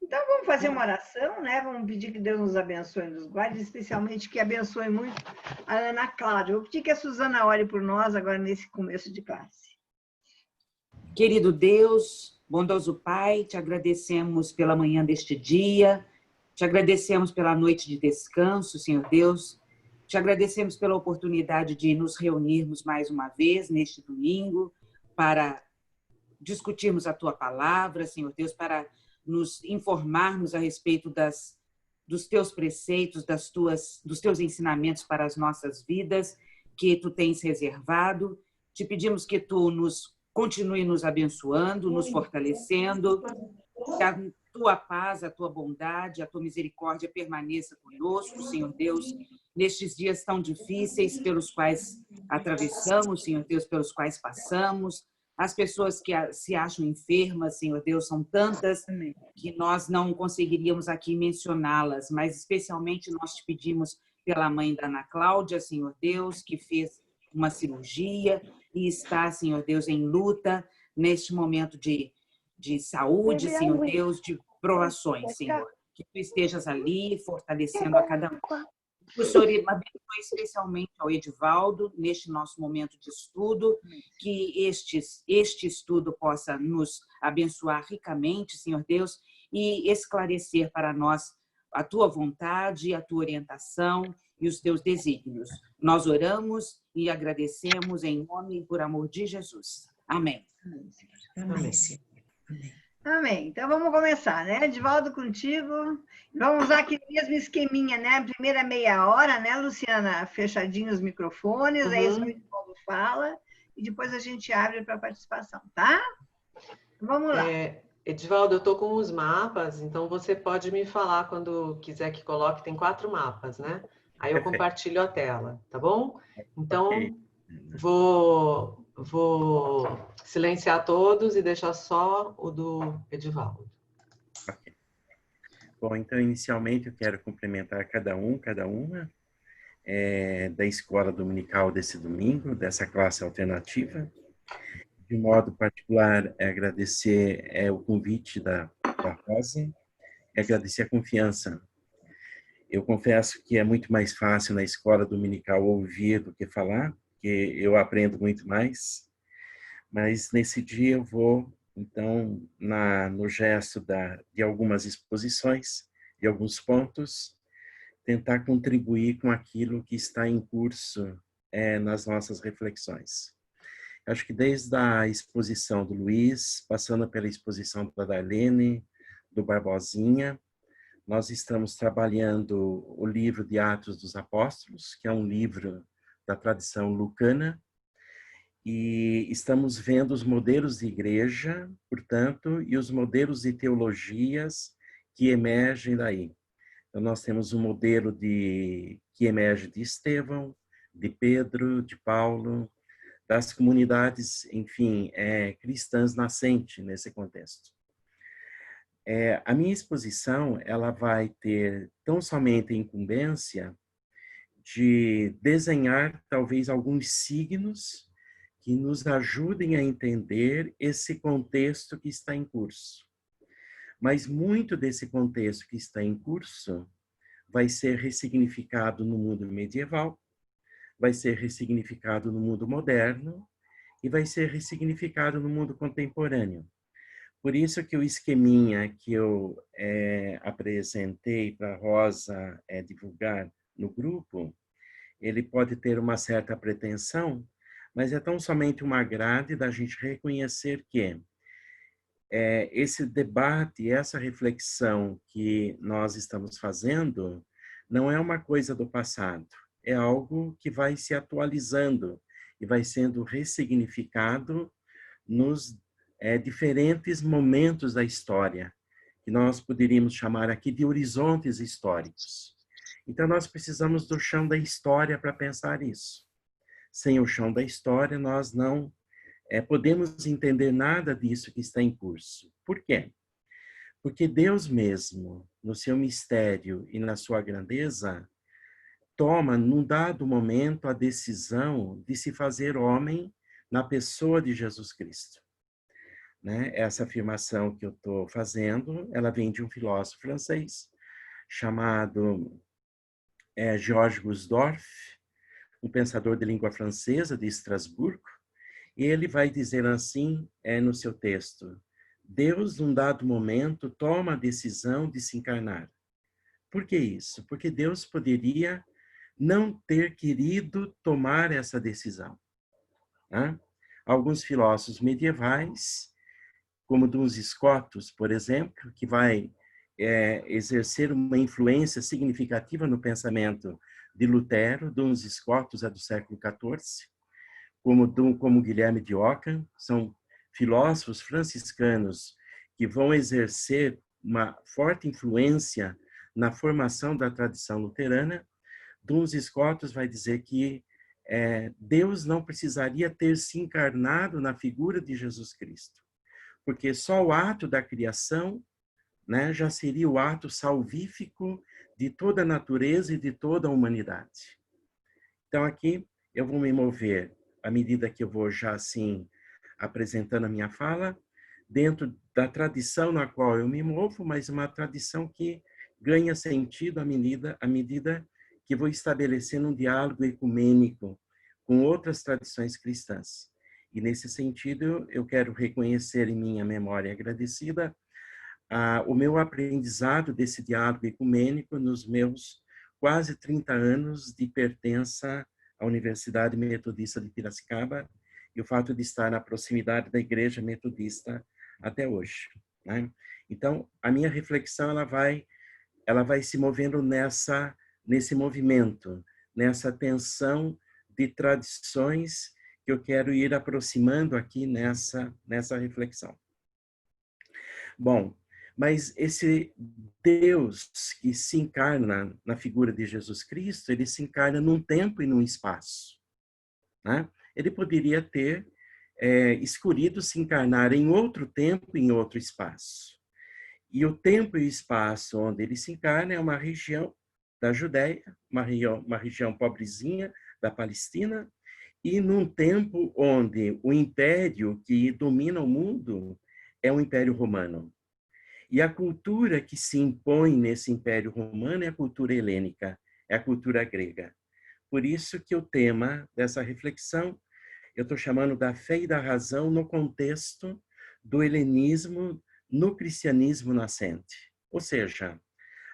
Então, vamos fazer uma oração, né? Vamos pedir que Deus nos abençoe e nos guarde, especialmente que abençoe muito a Ana Cláudia. Vou pedir que a Suzana ore por nós agora nesse começo de classe. Querido Deus, bondoso Pai, te agradecemos pela manhã deste dia, te agradecemos pela noite de descanso, Senhor Deus, te agradecemos pela oportunidade de nos reunirmos mais uma vez neste domingo para discutirmos a Tua palavra, Senhor Deus, para nos informarmos a respeito dos Teus preceitos, dos Teus ensinamentos para as nossas vidas que Tu tens reservado. Te pedimos que Tu continue nos abençoando, nos fortalecendo, que a Tua paz, a Tua bondade, a Tua misericórdia permaneça conosco, Senhor Deus, nestes dias tão difíceis pelos quais atravessamos, Senhor Deus, pelos quais passamos. As pessoas que se acham enfermas, Senhor Deus, são tantas que nós não conseguiríamos aqui mencioná-las, mas especialmente nós te pedimos pela mãe da Ana Cláudia, Senhor Deus, que fez uma cirurgia e está, Senhor Deus, em luta neste momento de saúde, Senhor Deus, de provações, Senhor. Que Tu estejas ali fortalecendo a cada um. Que o Senhor abençoe especialmente ao Edivaldo neste nosso momento de estudo, que este estudo possa nos abençoar ricamente, Senhor Deus, e esclarecer para nós a Tua vontade, a Tua orientação e os Teus desígnios. Nós oramos e agradecemos em nome e por amor de Jesus. Amém. Amém. Amém. Então, vamos começar, né? Edivaldo, contigo. Vamos usar aquele mesmo esqueminha, né? Primeira meia hora, né, Luciana? Fechadinho os microfones, aí só o Edivaldo fala e depois a gente abre para participação, tá? Vamos lá. Edivaldo, eu estou com os mapas, então você pode me falar quando quiser que coloque, tem 4 mapas, né? Aí eu compartilho a tela, tá bom? Então, vou silenciar todos e deixar só o do Edivaldo. Okay. Bom, então, inicialmente, eu quero cumprimentar cada uma da escola dominical desse domingo, dessa classe alternativa. De modo particular, agradecer o convite da Rosa e agradecer a confiança. Eu confesso que é muito mais fácil na escola dominical ouvir do que falar, porque eu aprendo muito mais. Mas nesse dia eu vou, então, no gesto de algumas exposições, de alguns pontos, tentar contribuir com aquilo que está em curso nas nossas reflexões. Acho que desde a exposição do Luiz, passando pela exposição da Darlene, do Barbosinha, nós estamos trabalhando o livro de Atos dos Apóstolos, que é um livro da tradição lucana, e estamos vendo os modelos de igreja, portanto, e os modelos de teologias que emergem daí. Então, nós temos um modelo que emerge de Estevão, de Pedro, de Paulo, das comunidades, enfim, cristãs nascentes nesse contexto. A minha exposição, ela vai ter tão somente a incumbência de desenhar talvez alguns signos que nos ajudem a entender esse contexto que está em curso. Mas muito desse contexto que está em curso vai ser ressignificado no mundo medieval, vai ser ressignificado no mundo moderno e vai ser ressignificado no mundo contemporâneo. Por isso que o esqueminha que eu apresentei para a Rosa divulgar no grupo, ele pode ter uma certa pretensão, mas é tão somente uma grade da gente reconhecer que esse debate, essa reflexão que nós estamos fazendo, não é uma coisa do passado, é algo que vai se atualizando e vai sendo ressignificado nos diferentes momentos da história, que nós poderíamos chamar aqui de horizontes históricos. Então, nós precisamos do chão da história para pensar isso. Sem o chão da história, nós não podemos entender nada disso que está em curso. Por quê? Porque Deus mesmo, no seu mistério e na sua grandeza, toma, num dado momento, a decisão de se fazer homem na pessoa de Jesus Cristo. né? Essa afirmação que eu estou fazendo, ela vem de um filósofo francês chamado Georges Gusdorff, um pensador de língua francesa de Estrasburgo, e ele vai dizer assim no seu texto: Deus, num dado momento, toma a decisão de se encarnar. Por que isso? Porque Deus poderia não ter querido tomar essa decisão. Né? Alguns filósofos medievais, como Duns Scotus, por exemplo, que vai exercer uma influência significativa no pensamento de Lutero. Duns Scotus é do século XIV, como Guilherme de Ockham, são filósofos franciscanos que vão exercer uma forte influência na formação da tradição luterana. Duns Scotus vai dizer que Deus não precisaria ter se encarnado na figura de Jesus Cristo, porque só o ato da criação, né, já seria o ato salvífico de toda a natureza e de toda a humanidade. Então, aqui eu vou me mover, à medida que eu vou já assim apresentando a minha fala, dentro da tradição na qual eu me movo, mas uma tradição que ganha sentido à medida que vou estabelecendo um diálogo ecumênico com outras tradições cristãs. E, nesse sentido, eu quero reconhecer em minha memória agradecida o meu aprendizado desse diálogo ecumênico nos meus quase 30 anos de pertença à Universidade Metodista de Piracicaba e o fato de estar na proximidade da Igreja Metodista até hoje. Né? Então, a minha reflexão ela vai se movendo nesse movimento, nessa tensão de tradições que eu quero ir aproximando aqui nessa reflexão. Bom, mas esse Deus que se encarna na figura de Jesus Cristo, ele se encarna num tempo e num espaço. Né? Ele poderia ter escolhido se encarnar em outro tempo e em outro espaço. E o tempo e o espaço onde ele se encarna é uma região da Judéia, uma região pobrezinha da Palestina, e num tempo onde o império que domina o mundo é o Império Romano. E a cultura que se impõe nesse Império Romano é a cultura helênica, é a cultura grega. Por isso que o tema dessa reflexão, eu estou chamando da fé e da razão no contexto do helenismo no cristianismo nascente. Ou seja,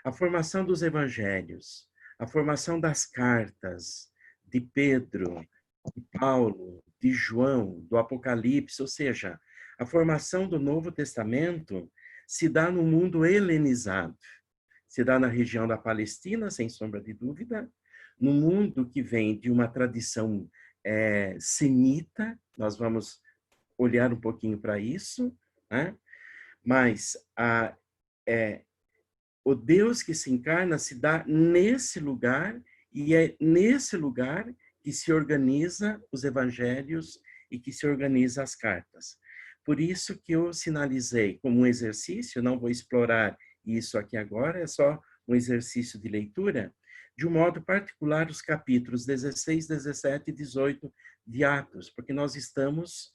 a formação dos evangelhos, a formação das cartas de Pedro, de Paulo, de João, do Apocalipse, ou seja, a formação do Novo Testamento se dá no mundo helenizado. Se dá na região da Palestina, sem sombra de dúvida, no mundo que vem de uma tradição semita, nós vamos olhar um pouquinho para isso, né? Mas o Deus que se encarna se dá nesse lugar, e é nesse lugar que se organiza os evangelhos e que se organiza as cartas. Por isso que eu sinalizei como um exercício, não vou explorar isso aqui agora, é só um exercício de leitura, de um modo particular os capítulos 16, 17 e 18 de Atos, porque nós estamos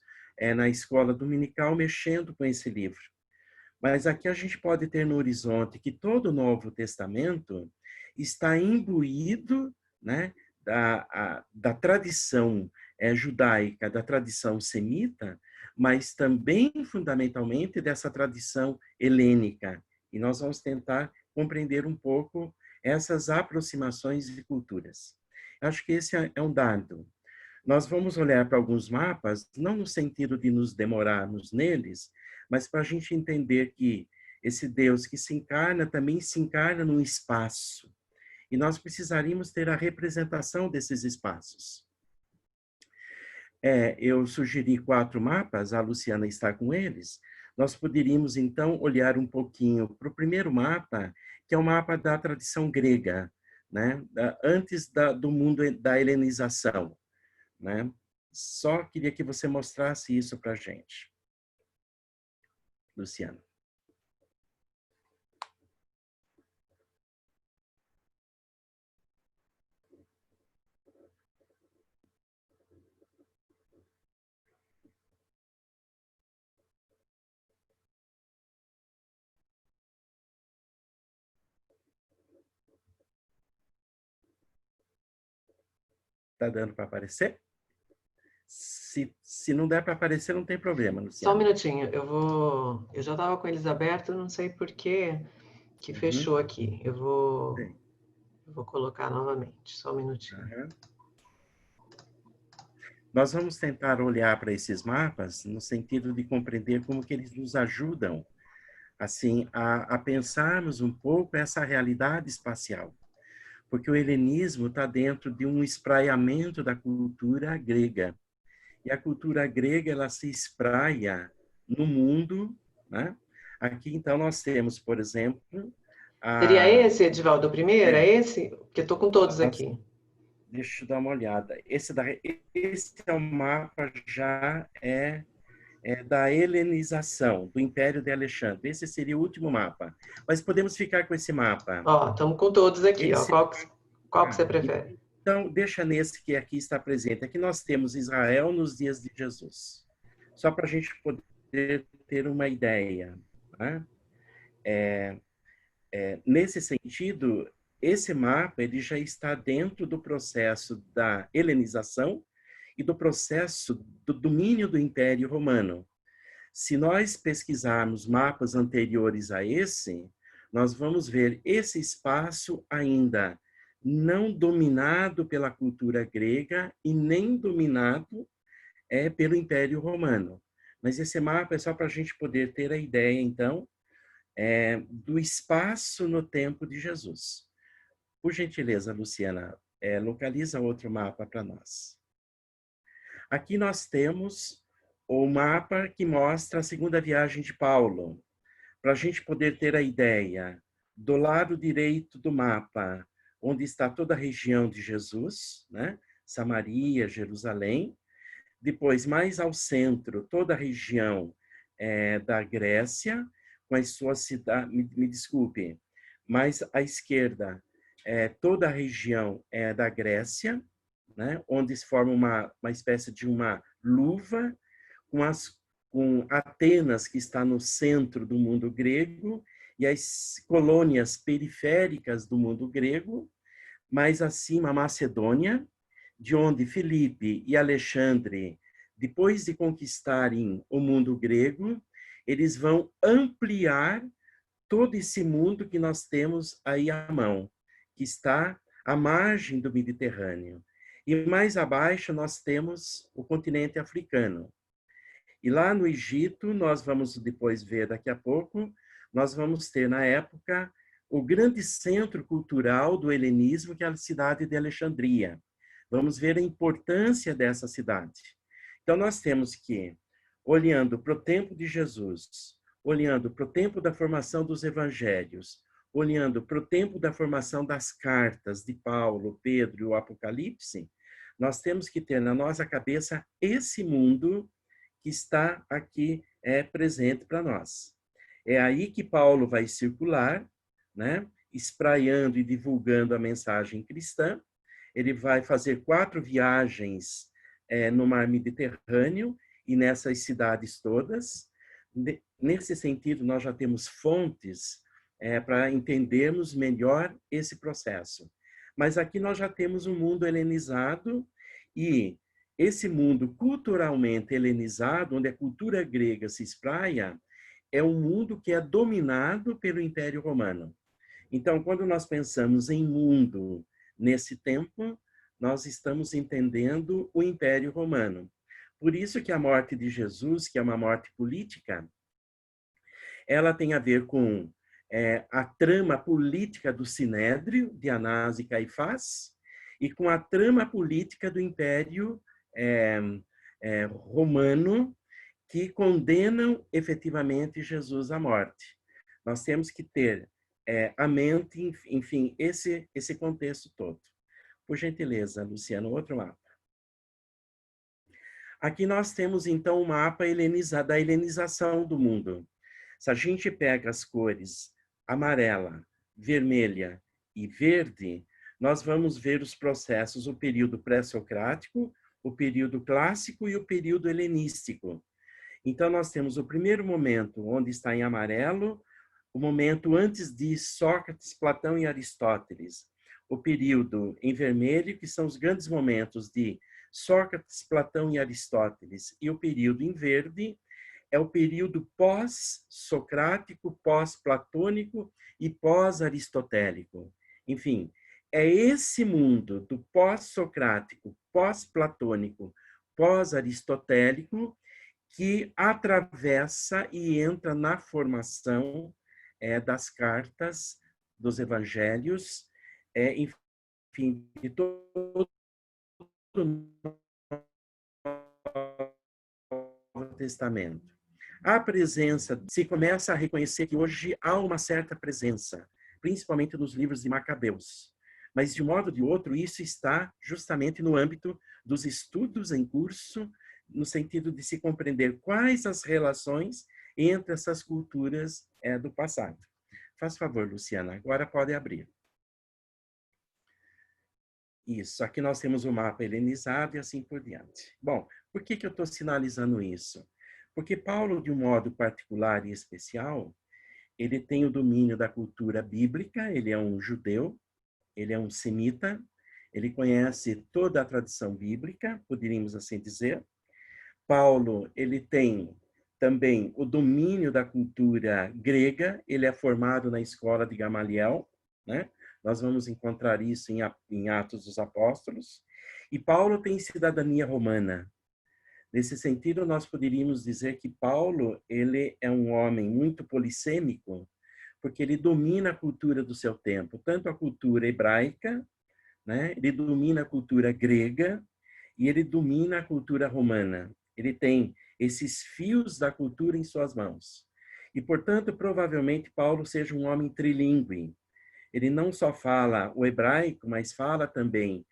na escola dominical mexendo com esse livro. Mas aqui a gente pode ter no horizonte que todo o Novo Testamento está imbuído, né, da tradição judaica, da tradição semita, mas também, fundamentalmente, dessa tradição helênica. E nós vamos tentar compreender um pouco essas aproximações de culturas. Acho que esse é um dado. Nós vamos olhar para alguns mapas, não no sentido de nos demorarmos neles, mas para a gente entender que esse Deus que se encarna também se encarna num espaço. E nós precisaríamos ter a representação desses espaços. Eu sugeri 4 mapas, a Luciana está com eles. Nós poderíamos, então, olhar um pouquinho para o primeiro mapa, que é o mapa da tradição grega, né? Antes do mundo da helenização. Né? Só queria que você mostrasse isso para a gente. Luciana. Tá dando para aparecer? Se não der para aparecer, não tem problema, Luciana. Só um minutinho, eu já estava com eles abertos, não sei por que fechou aqui. Eu vou colocar novamente, só um minutinho. Nós vamos tentar olhar para esses mapas no sentido de compreender como que eles nos ajudam assim a pensarmos um pouco essa realidade espacial. Porque o helenismo está dentro de um espraiamento da cultura grega. E a cultura grega, ela se espraia no mundo, né? Aqui, então, nós temos, por exemplo... Seria esse, Edivaldo, o primeiro? É esse? Porque eu estou com todos aqui. Deixa eu dar uma olhada. Esse é o mapa já da helenização, do Império de Alexandre. Esse seria o último mapa. Mas podemos ficar com esse mapa. Ó, estamos com todos aqui. Ó. Qual que você prefere? Então, deixa nesse que aqui está presente. Aqui nós temos Israel nos dias de Jesus. Só para a gente poder ter uma ideia. Né? Nesse sentido, esse mapa ele já está dentro do processo da helenização e do processo do domínio do Império Romano. Se nós pesquisarmos mapas anteriores a esse, nós vamos ver esse espaço ainda não dominado pela cultura grega e nem dominado pelo Império Romano. Mas esse mapa é só para a gente poder ter a ideia, então, do espaço no tempo de Jesus. Por gentileza, Luciana, localiza outro mapa para nós. Aqui nós temos o mapa que mostra a segunda viagem de Paulo. Para a gente poder ter a ideia, do lado direito do mapa, onde está toda a região de Jesus, né? Samaria, Jerusalém. Depois, mais ao centro, toda a região da Grécia, com as suas cidades, me desculpe, mais à esquerda, toda a região da Grécia, né? Onde se forma uma espécie de uma luva, com Atenas, que está no centro do mundo grego, e as colônias periféricas do mundo grego, mais acima a Macedônia, de onde Filipe e Alexandre, depois de conquistarem o mundo grego, eles vão ampliar todo esse mundo que nós temos aí à mão, que está à margem do Mediterrâneo. E mais abaixo nós temos o continente africano. E lá no Egito, nós vamos depois ver daqui a pouco, nós vamos ter na época o grande centro cultural do helenismo, que é a cidade de Alexandria. Vamos ver a importância dessa cidade. Então nós temos que, olhando para o tempo de Jesus, olhando para o tempo da formação dos evangelhos, olhando para o tempo da formação das cartas de Paulo, Pedro e o Apocalipse, nós temos que ter na nossa cabeça esse mundo que está aqui presente para nós. É aí que Paulo vai circular, né, espraiando e divulgando a mensagem cristã. Ele vai fazer 4 viagens no mar Mediterrâneo e nessas cidades todas. Nesse sentido, nós já temos fontes para entendermos melhor esse processo. Mas aqui nós já temos um mundo helenizado e esse mundo culturalmente helenizado, onde a cultura grega se espraia, é um mundo que é dominado pelo Império Romano. Então, quando nós pensamos em mundo nesse tempo, nós estamos entendendo o Império Romano. Por isso que a morte de Jesus, que é uma morte política, ela tem a ver com a trama política do Sinédrio, de Anás e Caifás, e com a trama política do Império Romano, que condenam efetivamente Jesus à morte. Nós temos que ter a mente, enfim, esse contexto todo. Por gentileza, Luciano, outro mapa. Aqui nós temos, então, o mapa da helenização do mundo. Se a gente pega as cores amarela, vermelha e verde, nós vamos ver os processos, o período pré-socrático, o período clássico e o período helenístico. Então, nós temos o primeiro momento, onde está em amarelo, o momento antes de Sócrates, Platão e Aristóteles, o período em vermelho, que são os grandes momentos de Sócrates, Platão e Aristóteles, e o período em verde é o período pós-socrático, pós-platônico e pós-aristotélico. Enfim, é esse mundo do pós-socrático, pós-platônico, pós-aristotélico que atravessa e entra na formação das cartas, dos evangelhos, enfim, de todo o Novo Testamento. A presença, se começa a reconhecer que hoje há uma certa presença, principalmente nos livros de Macabeus. Mas, de um modo ou de outro, isso está justamente no âmbito dos estudos em curso, no sentido de se compreender quais as relações entre essas culturas do passado. Faz favor, Luciana, agora pode abrir. Isso, aqui nós temos o mapa helenizado e assim por diante. Bom, por que eu estou sinalizando isso? Porque Paulo, de um modo particular e especial, ele tem o domínio da cultura bíblica, ele é um judeu, ele é um semita, ele conhece toda a tradição bíblica, poderíamos assim dizer. Paulo, ele tem também o domínio da cultura grega, ele é formado na escola de Gamaliel, né? Nós vamos encontrar isso em Atos dos Apóstolos. E Paulo tem cidadania romana. Nesse sentido, nós poderíamos dizer que Paulo, ele é um homem muito polissêmico, porque ele domina a cultura do seu tempo, tanto a cultura hebraica, né? Ele domina a cultura grega e ele domina a cultura romana. Ele tem esses fios da cultura em suas mãos. E, portanto, provavelmente Paulo seja um homem trilíngue. Ele não só fala o hebraico, mas fala também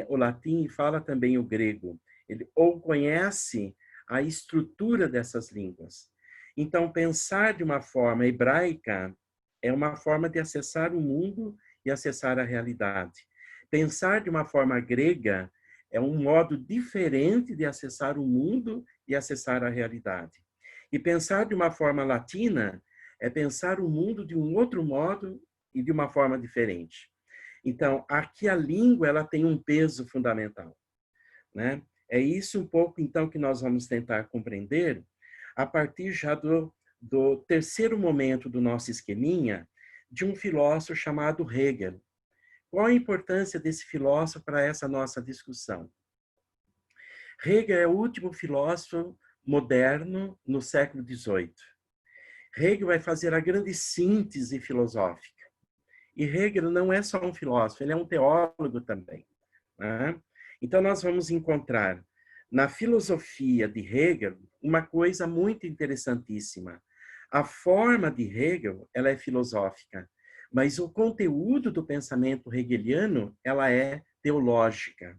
o latim e fala também o grego. Ele ou conhece a estrutura dessas línguas. Então, pensar de uma forma hebraica é uma forma de acessar o mundo e acessar a realidade. Pensar de uma forma grega é um modo diferente de acessar o mundo e acessar a realidade. E pensar de uma forma latina é pensar o mundo de um outro modo e de uma forma diferente. Então, aqui a língua ela tem um peso fundamental, né? É isso um pouco, então, que nós vamos tentar compreender a partir já do terceiro momento do nosso esqueminha, de um filósofo chamado Hegel. Qual a importância desse filósofo para essa nossa discussão? Hegel é o último filósofo moderno no século XVIII. Hegel vai fazer a grande síntese filosófica. E Hegel não é só um filósofo, ele é um teólogo também, né? Então, nós vamos encontrar na filosofia de Hegel uma coisa muito interessantíssima. A forma de Hegel, ela é filosófica, mas o conteúdo do pensamento hegeliano, ela é teológica,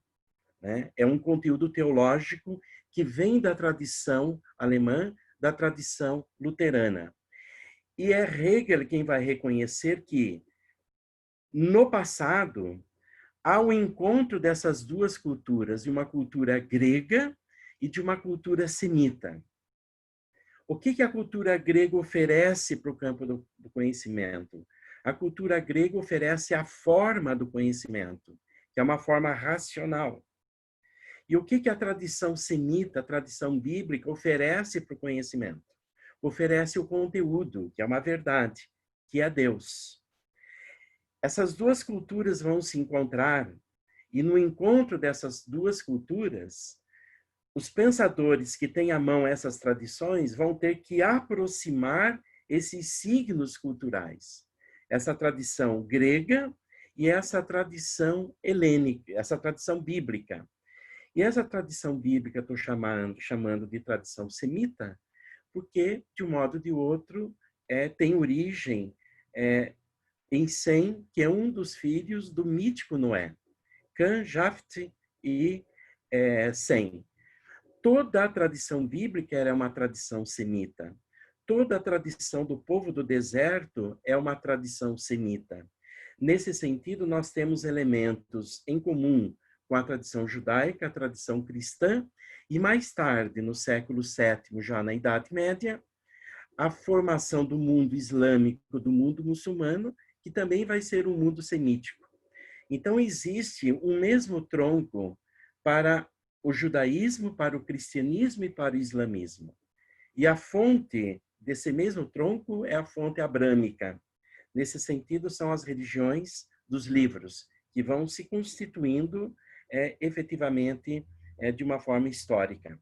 né? É um conteúdo teológico que vem da tradição alemã, da tradição luterana. E é Hegel quem vai reconhecer que, no passado, há um encontro dessas duas culturas, de uma cultura grega e de uma cultura semita. O que a cultura grega oferece para o campo do conhecimento? A cultura grega oferece a forma do conhecimento, que é uma forma racional. E o que a tradição semita, a tradição bíblica, oferece para o conhecimento? Oferece o conteúdo, que é uma verdade, que é Deus. Essas duas culturas vão se encontrar, e no encontro dessas duas culturas, os pensadores que têm à mão essas tradições vão ter que aproximar esses signos culturais. Essa tradição grega e essa tradição helênica, essa tradição bíblica. E essa tradição bíblica estou chamando de tradição semita, porque, de um modo ou de outro, tem origem em Sem, que é um dos filhos do mítico Noé. Cã, Jafte e Sem. Toda a tradição bíblica é uma tradição semita. Toda a tradição do povo do deserto é uma tradição semita. Nesse sentido, nós temos elementos em comum com a tradição judaica, a tradição cristã, e mais tarde, no século VII, já na Idade Média, a formação do mundo islâmico, do mundo muçulmano, que também vai ser um mundo semítico. Então, existe um mesmo tronco para o judaísmo, para o cristianismo e para o islamismo. E a fonte desse mesmo tronco é a fonte abrâmica. Nesse sentido, são as religiões dos livros, que vão se constituindo efetivamente de uma forma histórica.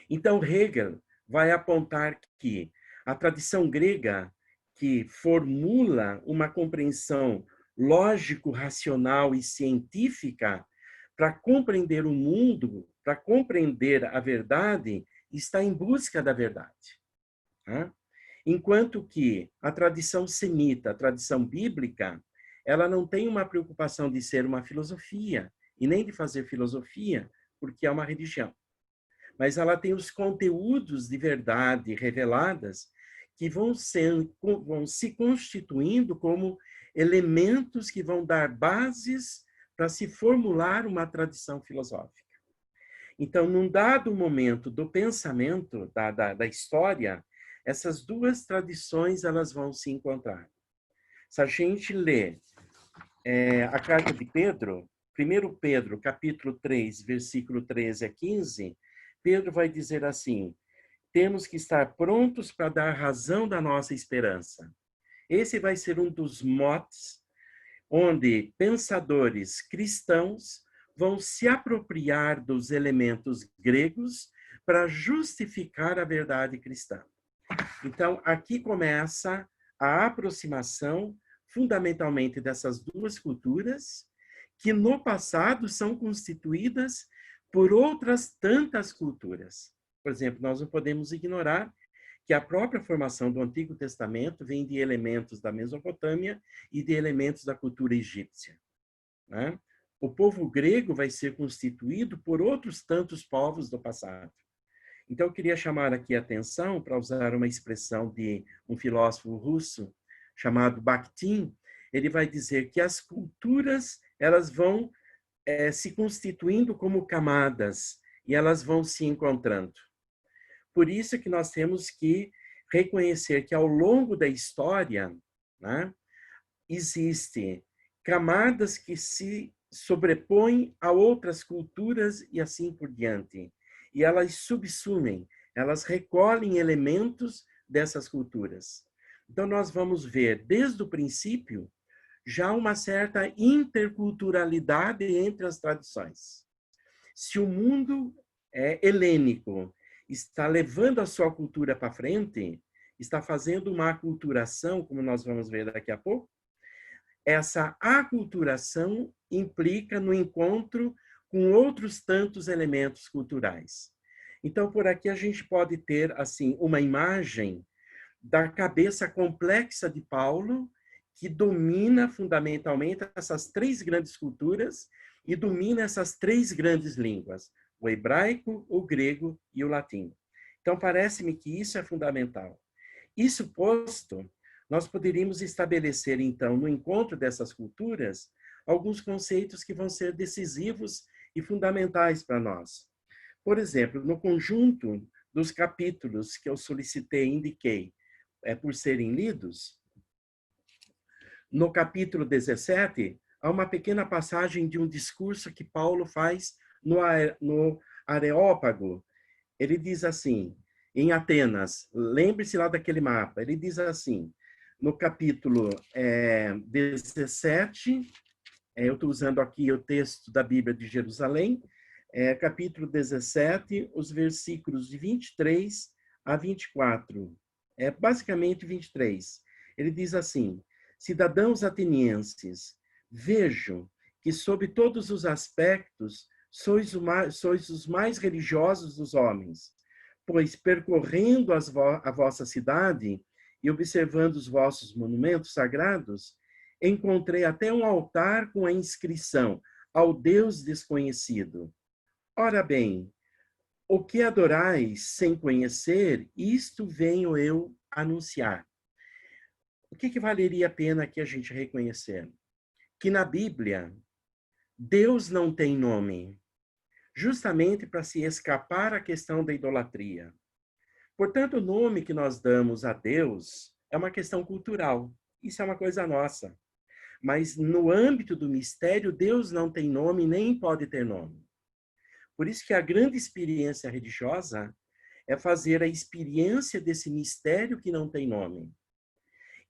Então, Hegel vai apontar que a tradição grega, que formula uma compreensão lógico-racional e científica para compreender o mundo, para compreender a verdade, está em busca da verdade. Tá? Enquanto que a tradição semita, a tradição bíblica, ela não tem uma preocupação de ser uma filosofia, e nem de fazer filosofia, porque é uma religião. Mas ela tem os conteúdos de verdade reveladas que vão se constituindo como elementos que vão dar bases para se formular uma tradição filosófica. Então, num dado momento do pensamento, da história, essas duas tradições elas vão se encontrar. Se a gente lê a carta de Pedro, 1 Pedro, capítulo 3, versículo 13 a 15, Pedro vai dizer assim: temos que estar prontos para dar razão da nossa esperança. Esse vai ser um dos motes onde pensadores cristãos vão se apropriar dos elementos gregos para justificar a verdade cristã. Então, aqui começa a aproximação fundamentalmente dessas duas culturas, que no passado são constituídas por outras tantas culturas. Por exemplo, nós não podemos ignorar que a própria formação do Antigo Testamento vem de elementos da Mesopotâmia e de elementos da cultura egípcia. Né? O povo grego vai ser constituído por outros tantos povos do passado. Então, eu queria chamar aqui a atenção, para usar uma expressão de um filósofo russo chamado Bakhtin, ele vai dizer que as culturas elas vão se constituindo como camadas e elas vão se encontrando. Por isso que nós temos que reconhecer que ao longo da história, né, existem camadas que se sobrepõem a outras culturas e assim por diante. E elas subsumem, elas recolhem elementos dessas culturas. Então, nós vamos ver, desde o princípio, já uma certa interculturalidade entre as tradições. Se o mundo helênico está levando a sua cultura para frente, está fazendo uma aculturação, como nós vamos ver daqui a pouco, essa aculturação implica no encontro com outros tantos elementos culturais. Então, por aqui a gente pode ter assim uma imagem da cabeça complexa de Paulo, que domina fundamentalmente essas três grandes culturas e domina essas três grandes línguas, o hebraico, o grego e o latim. Então, parece-me que isso é fundamental. Isso posto, nós poderíamos estabelecer, então, no encontro dessas culturas, alguns conceitos que vão ser decisivos e fundamentais para nós. Por exemplo, no conjunto dos capítulos que eu solicitei e indiquei por serem lidos, no capítulo 17, há uma pequena passagem de um discurso que Paulo faz no Areópago. Ele diz assim, em Atenas, lembre-se lá daquele mapa, ele diz assim, no capítulo 17, eu estou usando aqui o texto da Bíblia de Jerusalém, capítulo 17, os versículos de 23 a 24, basicamente 23. Ele diz assim, cidadãos atenienses, vejo que sob todos os aspectos sois os mais religiosos dos homens, pois percorrendo a vossa cidade e observando os vossos monumentos sagrados, encontrei até um altar com a inscrição ao Deus desconhecido. Ora bem, o que adorais sem conhecer, isto venho eu anunciar. O que valeria a pena que a gente reconhecer? Que na Bíblia, Deus não tem nome, justamente para se escapar à questão da idolatria. Portanto, o nome que nós damos a Deus é uma questão cultural. Isso é uma coisa nossa. Mas no âmbito do mistério, Deus não tem nome nem pode ter nome. Por isso que a grande experiência religiosa é fazer a experiência desse mistério que não tem nome.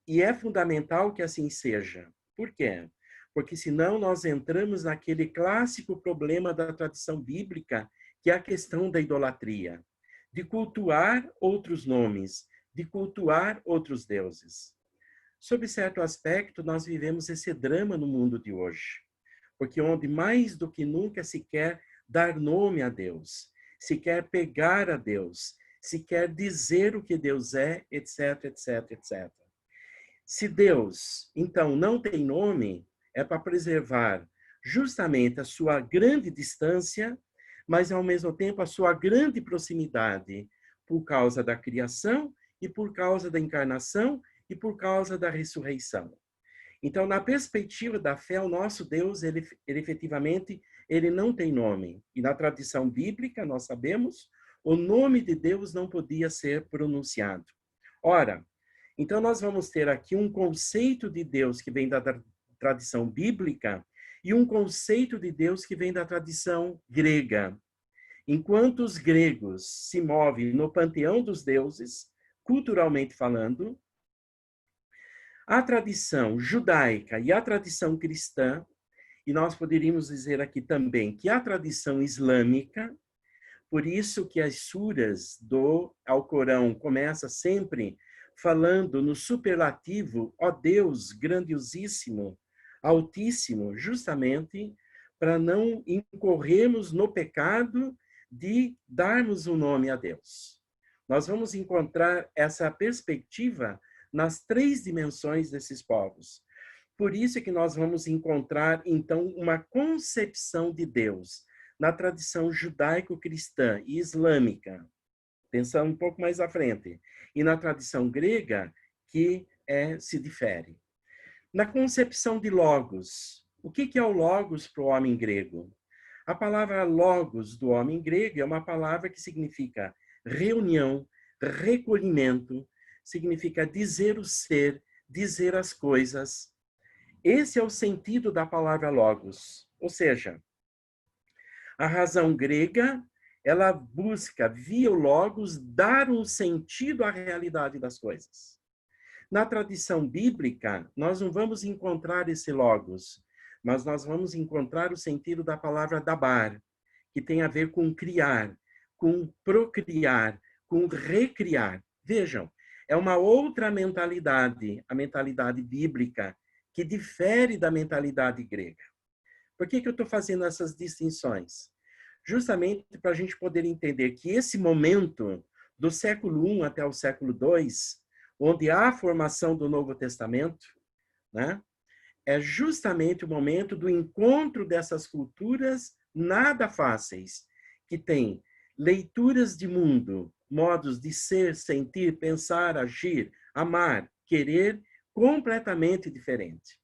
E é fundamental que assim seja. Por quê? Porque senão nós entramos naquele clássico problema da tradição bíblica, que é a questão da idolatria, de cultuar outros nomes, de cultuar outros deuses. Sob certo aspecto, nós vivemos esse drama no mundo de hoje, porque onde mais do que nunca se quer dar nome a Deus, se quer pegar a Deus, se quer dizer o que Deus é, etc, etc, etc. Se Deus, então, não tem nome, é para preservar justamente a sua grande distância, mas, ao mesmo tempo, a sua grande proximidade, por causa da criação e por causa da encarnação e por causa da ressurreição. Então, na perspectiva da fé, o nosso Deus, ele efetivamente, ele não tem nome. E na tradição bíblica, nós sabemos, o nome de Deus não podia ser pronunciado. Ora, então nós vamos ter aqui um conceito de Deus que vem da tradição bíblica e um conceito de Deus que vem da tradição grega. Enquanto os gregos se movem no panteão dos deuses, culturalmente falando, a tradição judaica e a tradição cristã, e nós poderíamos dizer aqui também que a tradição islâmica, por isso que as suras do Alcorão começa sempre falando no superlativo, ó Deus grandiosíssimo, altíssimo, justamente para não incorrermos no pecado de darmos um nome a Deus. Nós vamos encontrar essa perspectiva nas três dimensões desses povos. Por isso é que nós vamos encontrar, então, uma concepção de Deus na tradição judaico-cristã e islâmica, pensando um pouco mais à frente, e na tradição grega, que se difere. Na concepção de logos, o que é o logos para o homem grego? A palavra logos do homem grego é uma palavra que significa reunião, recolhimento, significa dizer o ser, dizer as coisas. Esse é o sentido da palavra logos. Ou seja, a razão grega, ela busca, via o logos, dar um sentido à realidade das coisas. Na tradição bíblica, nós não vamos encontrar esse logos, mas nós vamos encontrar o sentido da palavra dabar, que tem a ver com criar, com procriar, com recriar. Vejam, é uma outra mentalidade, a mentalidade bíblica, que difere da mentalidade grega. Por que eu estou fazendo essas distinções? Justamente para a gente poder entender que esse momento, do século I até o século II, onde há a formação do Novo Testamento, né, é justamente o momento do encontro dessas culturas nada fáceis, que têm leituras de mundo, modos de ser, sentir, pensar, agir, amar, querer, completamente diferente.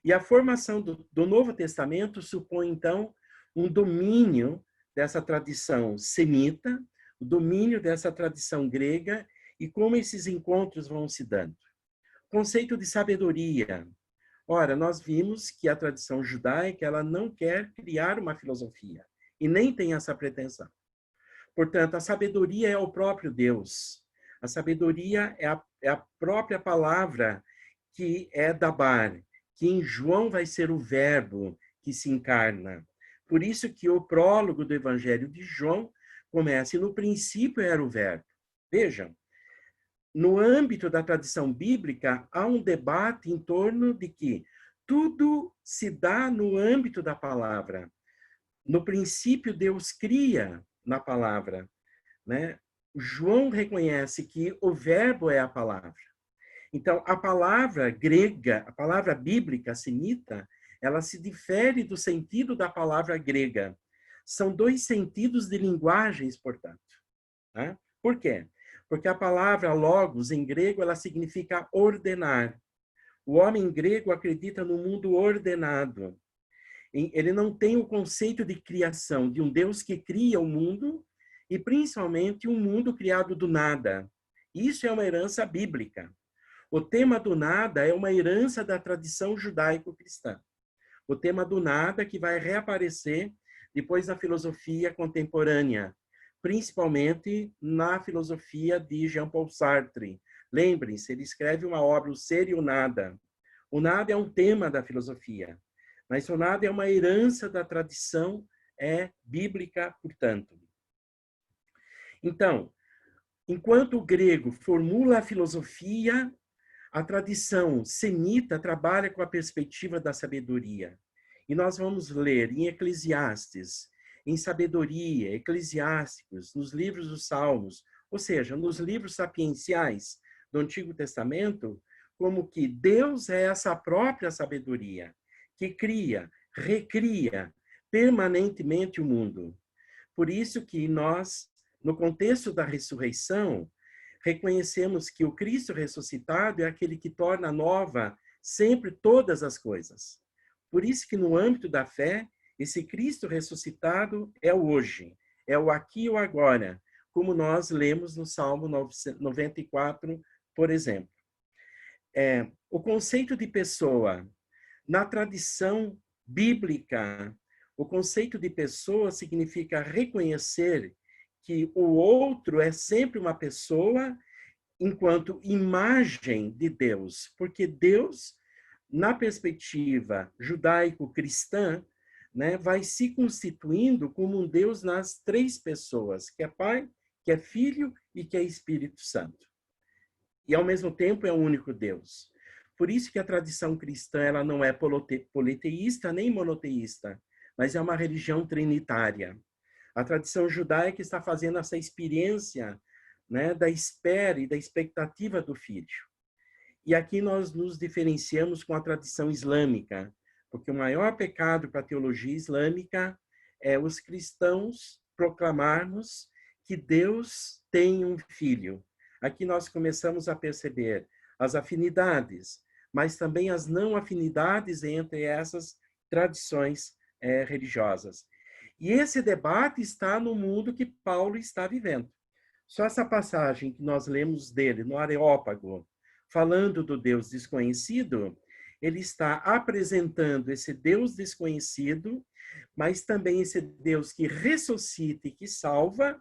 E a formação do Novo Testamento supõe, então, um domínio dessa tradição semita, o domínio dessa tradição grega e como esses encontros vão se dando. Conceito de sabedoria. Ora, nós vimos que a tradição judaica, ela não quer criar uma filosofia e nem tem essa pretensão. Portanto, a sabedoria é o próprio Deus. A sabedoria é a própria palavra que é dabar, que em João vai ser o verbo que se encarna. Por isso que o prólogo do Evangelho de João começa, e no princípio era o verbo. Vejam, no âmbito da tradição bíblica, há um debate em torno de que tudo se dá no âmbito da palavra. No princípio, Deus cria na palavra, né? João reconhece que o verbo é a palavra. Então, a palavra grega, a palavra bíblica, semita, ela se difere do sentido da palavra grega. São dois sentidos de linguagens, portanto. Né? Por quê? Porque a palavra logos, em grego, ela significa ordenar. O homem grego acredita no mundo ordenado. Ele não tem o conceito de criação, de um Deus que cria o mundo, e principalmente um mundo criado do nada. Isso é uma herança bíblica. O tema do nada é uma herança da tradição judaico-cristã. O tema do nada que vai reaparecer depois na filosofia contemporânea, principalmente na filosofia de Jean-Paul Sartre. Lembrem-se, ele escreve uma obra, O Ser e o Nada. O nada é um tema da filosofia, mas o nada é uma herança da tradição bíblica, portanto. Então, enquanto o grego formula a filosofia, a tradição semita trabalha com a perspectiva da sabedoria. E nós vamos ler em Eclesiastes, em Sabedoria, Eclesiásticos, nos livros dos Salmos, ou seja, nos livros sapienciais do Antigo Testamento, como que Deus é essa própria sabedoria, que cria, recria permanentemente o mundo. Por isso que nós, no contexto da ressurreição, reconhecemos que o Cristo ressuscitado é aquele que torna nova sempre todas as coisas. Por isso que no âmbito da fé, esse Cristo ressuscitado é o hoje, é o aqui e o agora, como nós lemos no Salmo 94, por exemplo. O conceito de pessoa, na tradição bíblica, o conceito de pessoa significa reconhecer que o outro é sempre uma pessoa enquanto imagem de Deus, porque Deus, na perspectiva judaico-cristã, né, vai se constituindo como um Deus nas três pessoas, que é Pai, que é Filho e que é Espírito Santo. E, ao mesmo tempo, é o único Deus. Por isso que a tradição cristã ela não é politeísta nem monoteísta, mas é uma religião trinitária. A tradição judaica está fazendo essa experiência, né, da espera e da expectativa do Filho. E aqui nós nos diferenciamos com a tradição islâmica, porque o maior pecado para a teologia islâmica é os cristãos proclamarmos que Deus tem um filho. Aqui nós começamos a perceber as afinidades, mas também as não afinidades entre essas tradições religiosas. E esse debate está no mundo que Paulo está vivendo. Só essa passagem que nós lemos dele, no Areópago, falando do Deus desconhecido, ele está apresentando esse Deus desconhecido, mas também esse Deus que ressuscita e que salva,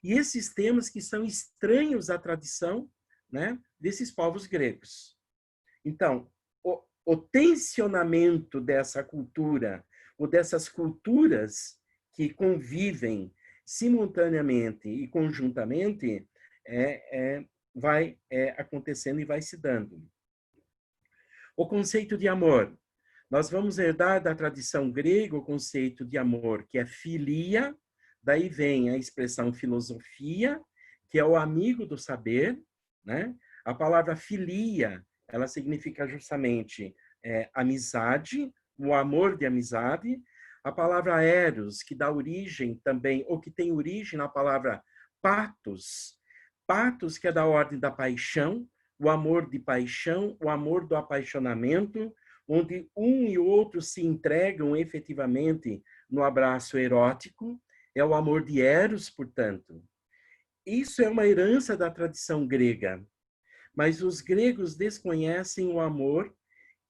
e esses temas que são estranhos à tradição, né, desses povos gregos. Então, o tensionamento dessa cultura, ou dessas culturas que convivem simultaneamente e conjuntamente, vai acontecendo e vai se dando. O conceito de amor. Nós vamos herdar da tradição grega o conceito de amor, que é filia, daí vem a expressão filosofia, que é o amigo do saber, né? A palavra filia, ela significa justamente amizade, o amor de amizade. A palavra eros, que dá origem também, ou que tem origem na palavra patos, patos que é da ordem da paixão, o amor de paixão, o amor do apaixonamento, onde um e outro se entregam efetivamente no abraço erótico, é o amor de eros, portanto. Isso é uma herança da tradição grega, mas os gregos desconhecem o amor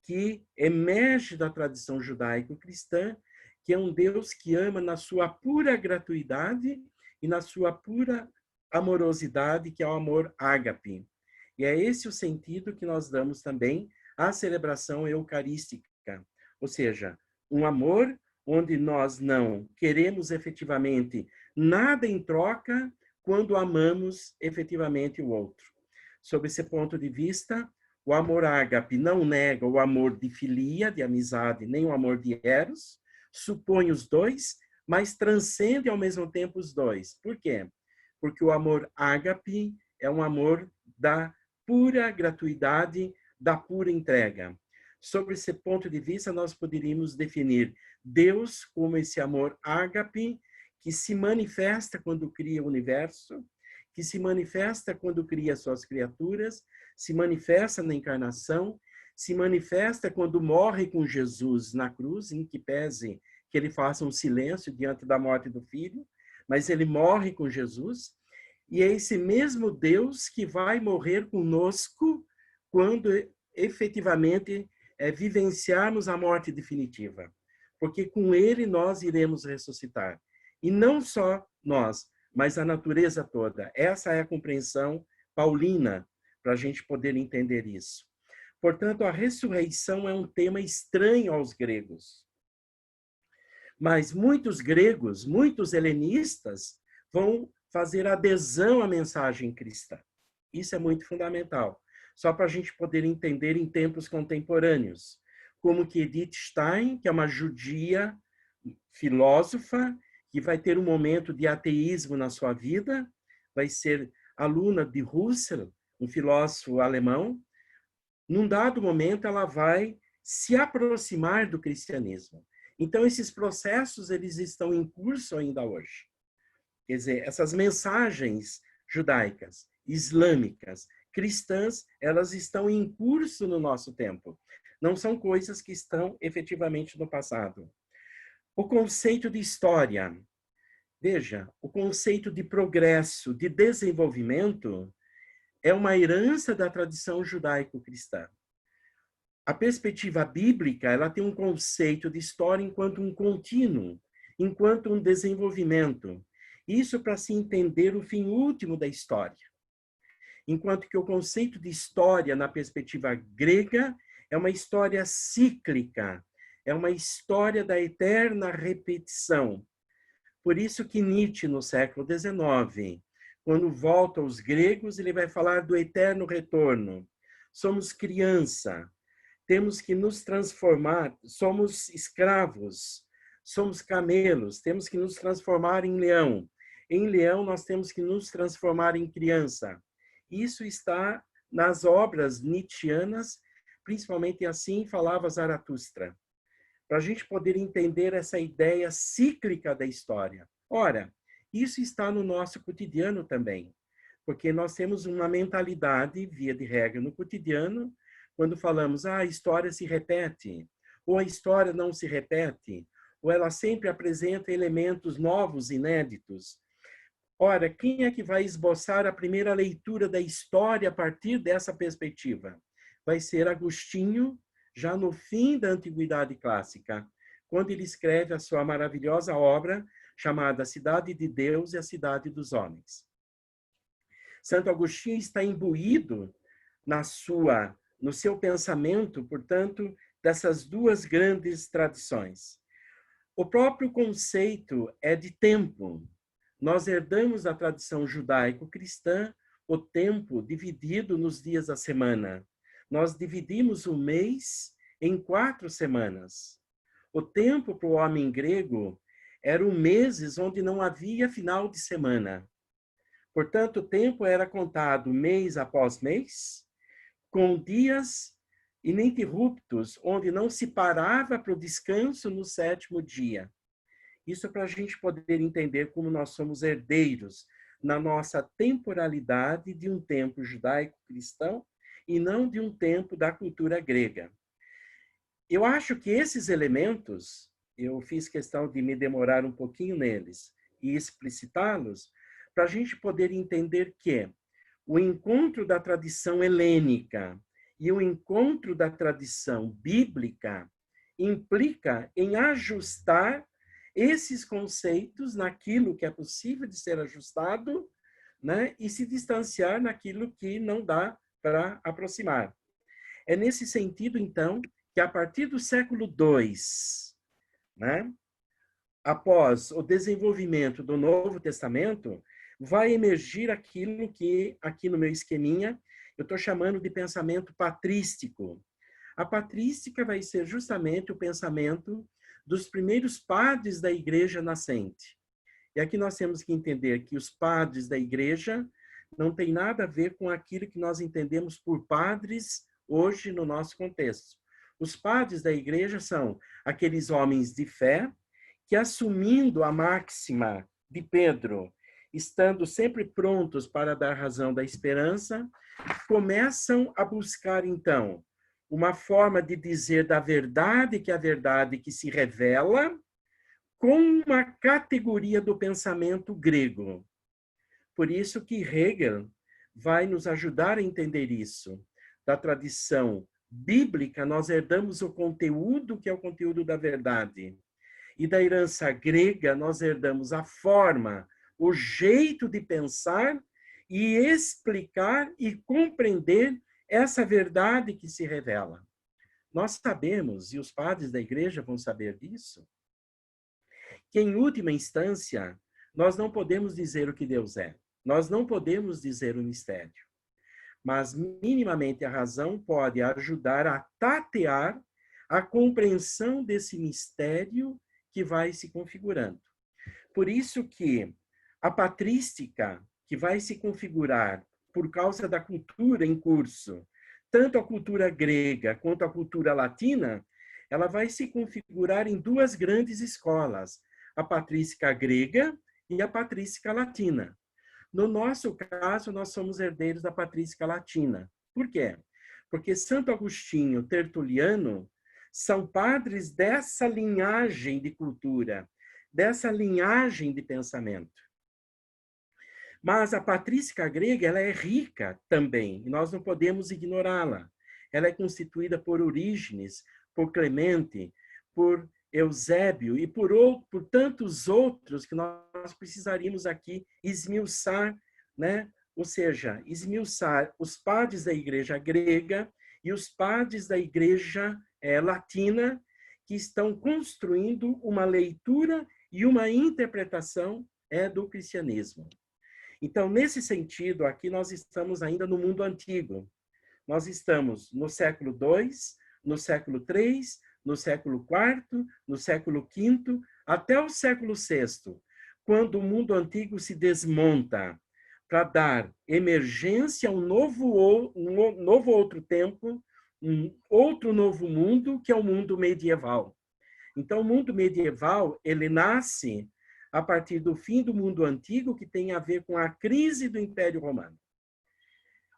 que emerge da tradição judaico-cristã, que é um Deus que ama na sua pura gratuidade e na sua pura amorosidade, que é o amor ágape. E é esse o sentido que nós damos também à celebração eucarística. Ou seja, um amor onde nós não queremos efetivamente nada em troca quando amamos efetivamente o outro. Sob esse ponto de vista, o amor ágape não nega o amor de filia, de amizade, nem o amor de eros, supõe os dois, mas transcende ao mesmo tempo os dois. Por quê? Porque o amor ágape é um amor da pura gratuidade, da pura entrega. Sobre esse ponto de vista, nós poderíamos definir Deus como esse amor ágape que se manifesta quando cria o universo, que se manifesta quando cria suas criaturas, se manifesta na encarnação, se manifesta quando morre com Jesus na cruz, em que pese que ele faça um silêncio diante da morte do Filho, mas ele morre com Jesus, e é esse mesmo Deus que vai morrer conosco quando efetivamente vivenciarmos a morte definitiva. Porque com ele nós iremos ressuscitar. E não só nós, mas a natureza toda. Essa é a compreensão paulina, para a gente poder entender isso. Portanto, a ressurreição é um tema estranho aos gregos. Mas muitos gregos, muitos helenistas, vão fazer adesão à mensagem cristã. Isso é muito fundamental. Só para a gente poder entender em tempos contemporâneos. Como que Edith Stein, que é uma judia filósofa, que vai ter um momento de ateísmo na sua vida, vai ser aluna de Husserl, um filósofo alemão. Num dado momento, ela vai se aproximar do cristianismo. Então, esses processos, eles estão em curso ainda hoje. Quer dizer, essas mensagens judaicas, islâmicas, cristãs, elas estão em curso no nosso tempo. Não são coisas que estão efetivamente no passado. O conceito de história. Veja, o conceito de progresso, de desenvolvimento, é uma herança da tradição judaico-cristã. A perspectiva bíblica, ela tem um conceito de história enquanto um contínuo, enquanto um desenvolvimento. Isso para se entender o fim último da história. Enquanto que o conceito de história, na perspectiva grega, é uma história cíclica, é uma história da eterna repetição. Por isso que Nietzsche, no século XIX, quando volta aos gregos, ele vai falar do eterno retorno. Somos criança, temos que nos transformar, somos escravos, somos camelos, temos que nos transformar em leão. Em leão, nós temos que nos transformar em criança. Isso está nas obras nietzschianas, principalmente assim falava Zaratustra, para a gente poder entender essa ideia cíclica da história. Ora, isso está no nosso cotidiano também, porque nós temos uma mentalidade, via de regra, no cotidiano, quando falamos, a história se repete, ou a história não se repete, ou ela sempre apresenta elementos novos, inéditos. Ora, quem é que vai esboçar a primeira leitura da história a partir dessa perspectiva? Vai ser Agostinho, já no fim da Antiguidade Clássica, quando ele escreve a sua maravilhosa obra chamada Cidade de Deus e a Cidade dos Homens. Santo Agostinho está imbuído no seu pensamento, portanto, dessas duas grandes tradições. O próprio conceito é de tempo. Nós herdamos da tradição judaico-cristã o tempo dividido nos dias da semana. Nós dividimos o mês em 4 semanas. O tempo para o homem grego eram meses onde não havia final de semana. Portanto, o tempo era contado mês após mês, com dias ininterruptos, onde não se parava para o descanso no 7º dia. Isso para a gente poder entender como nós somos herdeiros na nossa temporalidade de um tempo judaico-cristão e não de um tempo da cultura grega. Eu acho que esses elementos, eu fiz questão de me demorar um pouquinho neles e explicitá-los, para a gente poder entender que o encontro da tradição helênica e o encontro da tradição bíblica implica em ajustar esses conceitos naquilo que é possível de ser ajustado, né, e se distanciar naquilo que não dá para aproximar. É nesse sentido, então, que a partir do século II, né, após o desenvolvimento do Novo Testamento, vai emergir aquilo que, aqui no meu esqueminha, eu estou chamando de pensamento patrístico. A patrística vai ser justamente o pensamento dos primeiros padres da igreja nascente. E aqui nós temos que entender que os padres da igreja não tem nada a ver com aquilo que nós entendemos por padres hoje no nosso contexto. Os padres da igreja são aqueles homens de fé que, assumindo a máxima de Pedro, estando sempre prontos para dar razão da esperança, começam a buscar, então, uma forma de dizer da verdade, que é a verdade que se revela, com uma categoria do pensamento grego. Por isso que Hegel vai nos ajudar a entender isso, da tradição bíblica, nós herdamos o conteúdo, que é o conteúdo da verdade. E da herança grega, nós herdamos a forma, o jeito de pensar e explicar e compreender essa verdade que se revela. Nós sabemos, e os padres da igreja vão saber disso, que em última instância, nós não podemos dizer o que Deus é. Nós não podemos dizer o mistério. Mas minimamente a razão pode ajudar a tatear a compreensão desse mistério que vai se configurando. Por isso que a patrística, que vai se configurar por causa da cultura em curso, tanto a cultura grega quanto a cultura latina, ela vai se configurar em duas grandes escolas, a patrística grega e a patrística latina. No nosso caso, nós somos herdeiros da patrística latina. Por quê? Porque Santo Agostinho, Tertuliano, são padres dessa linhagem de cultura, dessa linhagem de pensamento. Mas a patrística grega, ela é rica também, e nós não podemos ignorá-la. Ela é constituída por Orígenes, por Clemente, por Eusébio e por tantos outros que nós precisaríamos aqui esmiuçar, né? Ou seja, esmiuçar os padres da igreja grega e os padres da igreja latina, que estão construindo uma leitura e uma interpretação do cristianismo. Então, nesse sentido, aqui nós estamos ainda no mundo antigo. Nós estamos no século II, no século III, no século IV, no século V, até o século VI, quando o mundo antigo se desmonta para dar emergência a um novo outro tempo, um outro novo mundo, que é o mundo medieval. Então, o mundo medieval, ele nasce a partir do fim do mundo antigo, que tem a ver com a crise do Império Romano.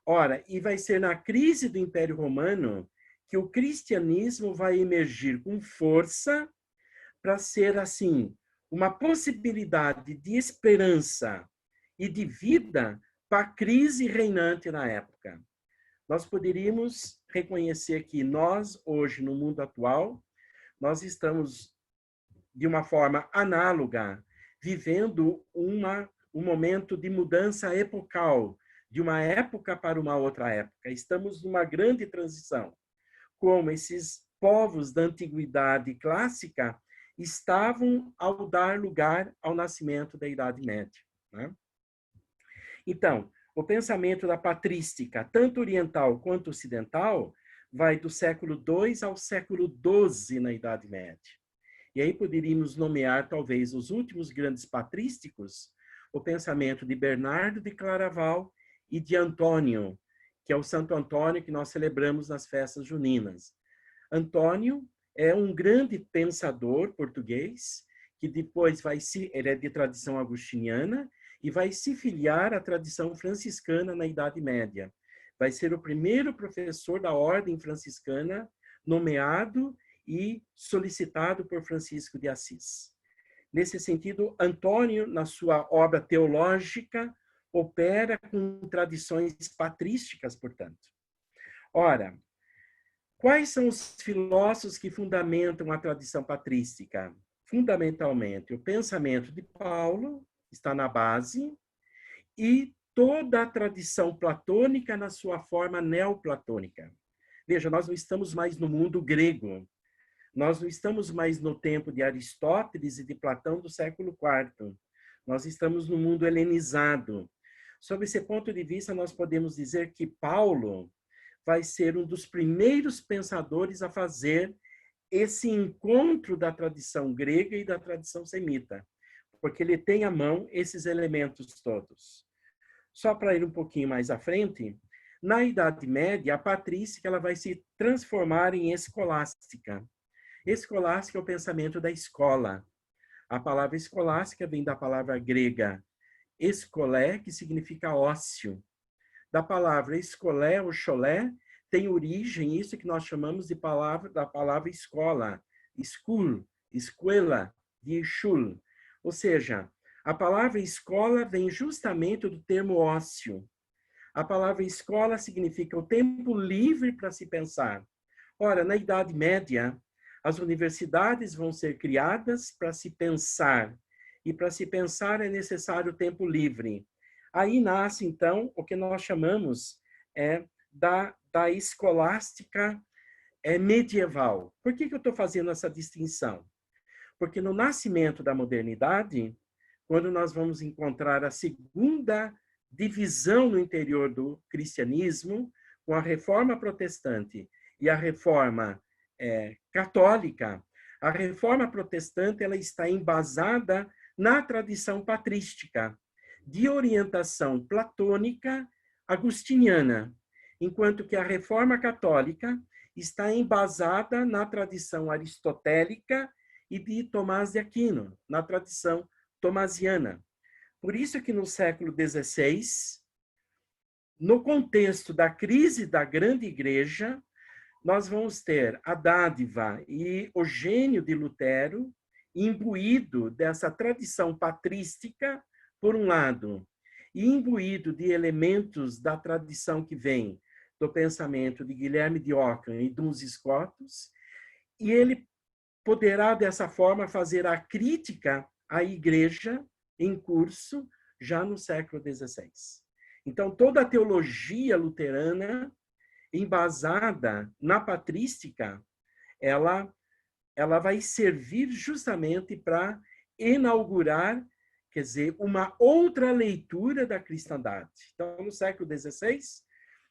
Ora, e vai ser na crise do Império Romano que o cristianismo vai emergir com força para ser, assim, uma possibilidade de esperança e de vida para a crise reinante na época. Nós poderíamos reconhecer que nós, hoje, no mundo atual, nós estamos, de uma forma análoga, vivendo um momento de mudança epocal, de uma época para uma outra época. Estamos numa grande transição. Como esses povos da antiguidade clássica estavam ao dar lugar ao nascimento da Idade Média, né? Então, o pensamento da patrística, tanto oriental quanto ocidental, vai do século II ao século XII na Idade Média. E aí poderíamos nomear, talvez, os últimos grandes patrísticos, o pensamento de Bernardo de Claraval e de Antônio, que é o Santo Antônio que nós celebramos nas festas juninas. Antônio é um grande pensador português, que depois ele é de tradição agostiniana e vai se filiar à tradição franciscana na Idade Média. Vai ser o primeiro professor da ordem franciscana nomeado e solicitado por Francisco de Assis. Nesse sentido, Antônio, na sua obra teológica, opera com tradições patrísticas, portanto. Ora, quais são os filósofos que fundamentam a tradição patrística? Fundamentalmente, o pensamento de Paulo está na base e toda a tradição platônica na sua forma neoplatônica. Veja, nós não estamos mais no mundo grego, nós não estamos mais no tempo de Aristóteles e de Platão do século IV. Nós estamos no mundo helenizado. Sob esse ponto de vista, nós podemos dizer que Paulo vai ser um dos primeiros pensadores a fazer esse encontro da tradição grega e da tradição semita, porque ele tem à mão esses elementos todos. Só para ir um pouquinho mais à frente, na Idade Média, a patrística ela vai se transformar em escolástica. Escolástica é o pensamento da escola. A palavra escolástica vem da palavra grega escolé, que significa ócio. Da palavra escolé ou cholé tem origem isso que nós chamamos da palavra escola, school, escuela, de shul. Ou seja, a palavra escola vem justamente do termo ócio. A palavra escola significa o tempo livre para se pensar. Ora, na Idade Média, as universidades vão ser criadas para se pensar. E para se pensar é necessário tempo livre. Aí nasce, então, o que nós chamamos da escolástica medieval. Por que eu estou fazendo essa distinção? Porque no nascimento da modernidade, quando nós vamos encontrar a segunda divisão no interior do cristianismo, com a reforma protestante e a reforma católica, a reforma protestante ela está embasada na tradição patrística, de orientação platônica agustiniana, enquanto que a reforma católica está embasada na tradição aristotélica e de Tomás de Aquino, na tradição tomasiana. Por isso que no século XVI, no contexto da crise da grande igreja, nós vamos ter a dádiva e o gênio de Lutero imbuído dessa tradição patrística, por um lado, e imbuído de elementos da tradição que vem do pensamento de Guilherme de Ockham e Duns Scotus, e ele poderá, dessa forma, fazer a crítica à igreja em curso já no século XVI. Então, toda a teologia luterana, embasada na patrística, ela vai servir justamente para inaugurar, quer dizer, uma outra leitura da cristandade. Então, no século XVI,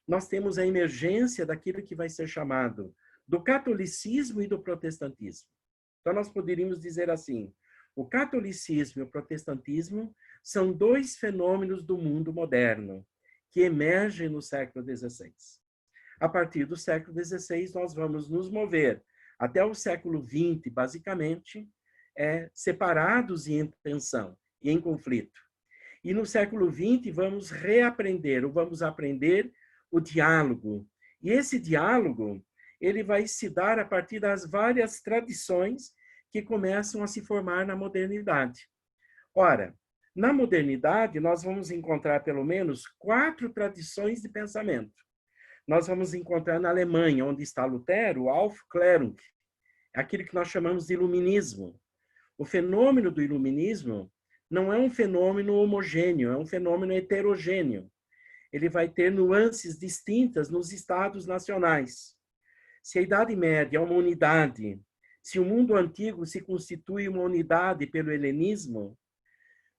nós temos a emergência daquilo que vai ser chamado do catolicismo e do protestantismo. Então, nós poderíamos dizer assim, o catolicismo e o protestantismo são dois fenômenos do mundo moderno que emergem no século XVI. A partir do século XVI, nós vamos nos mover até o século XX, basicamente, separados e em tensão e em conflito. E no século XX, vamos reaprender, ou vamos aprender o diálogo. E esse diálogo, ele vai se dar a partir das várias tradições que começam a se formar na modernidade. Ora, na modernidade, nós vamos encontrar pelo menos 4 tradições de pensamento. Nós vamos encontrar na Alemanha, onde está Lutero, Aufklärung, aquilo que nós chamamos de iluminismo. O fenômeno do iluminismo não é um fenômeno homogêneo, é um fenômeno heterogêneo. Ele vai ter nuances distintas nos estados nacionais. Se a Idade Média é uma unidade, se o mundo antigo se constitui uma unidade pelo helenismo,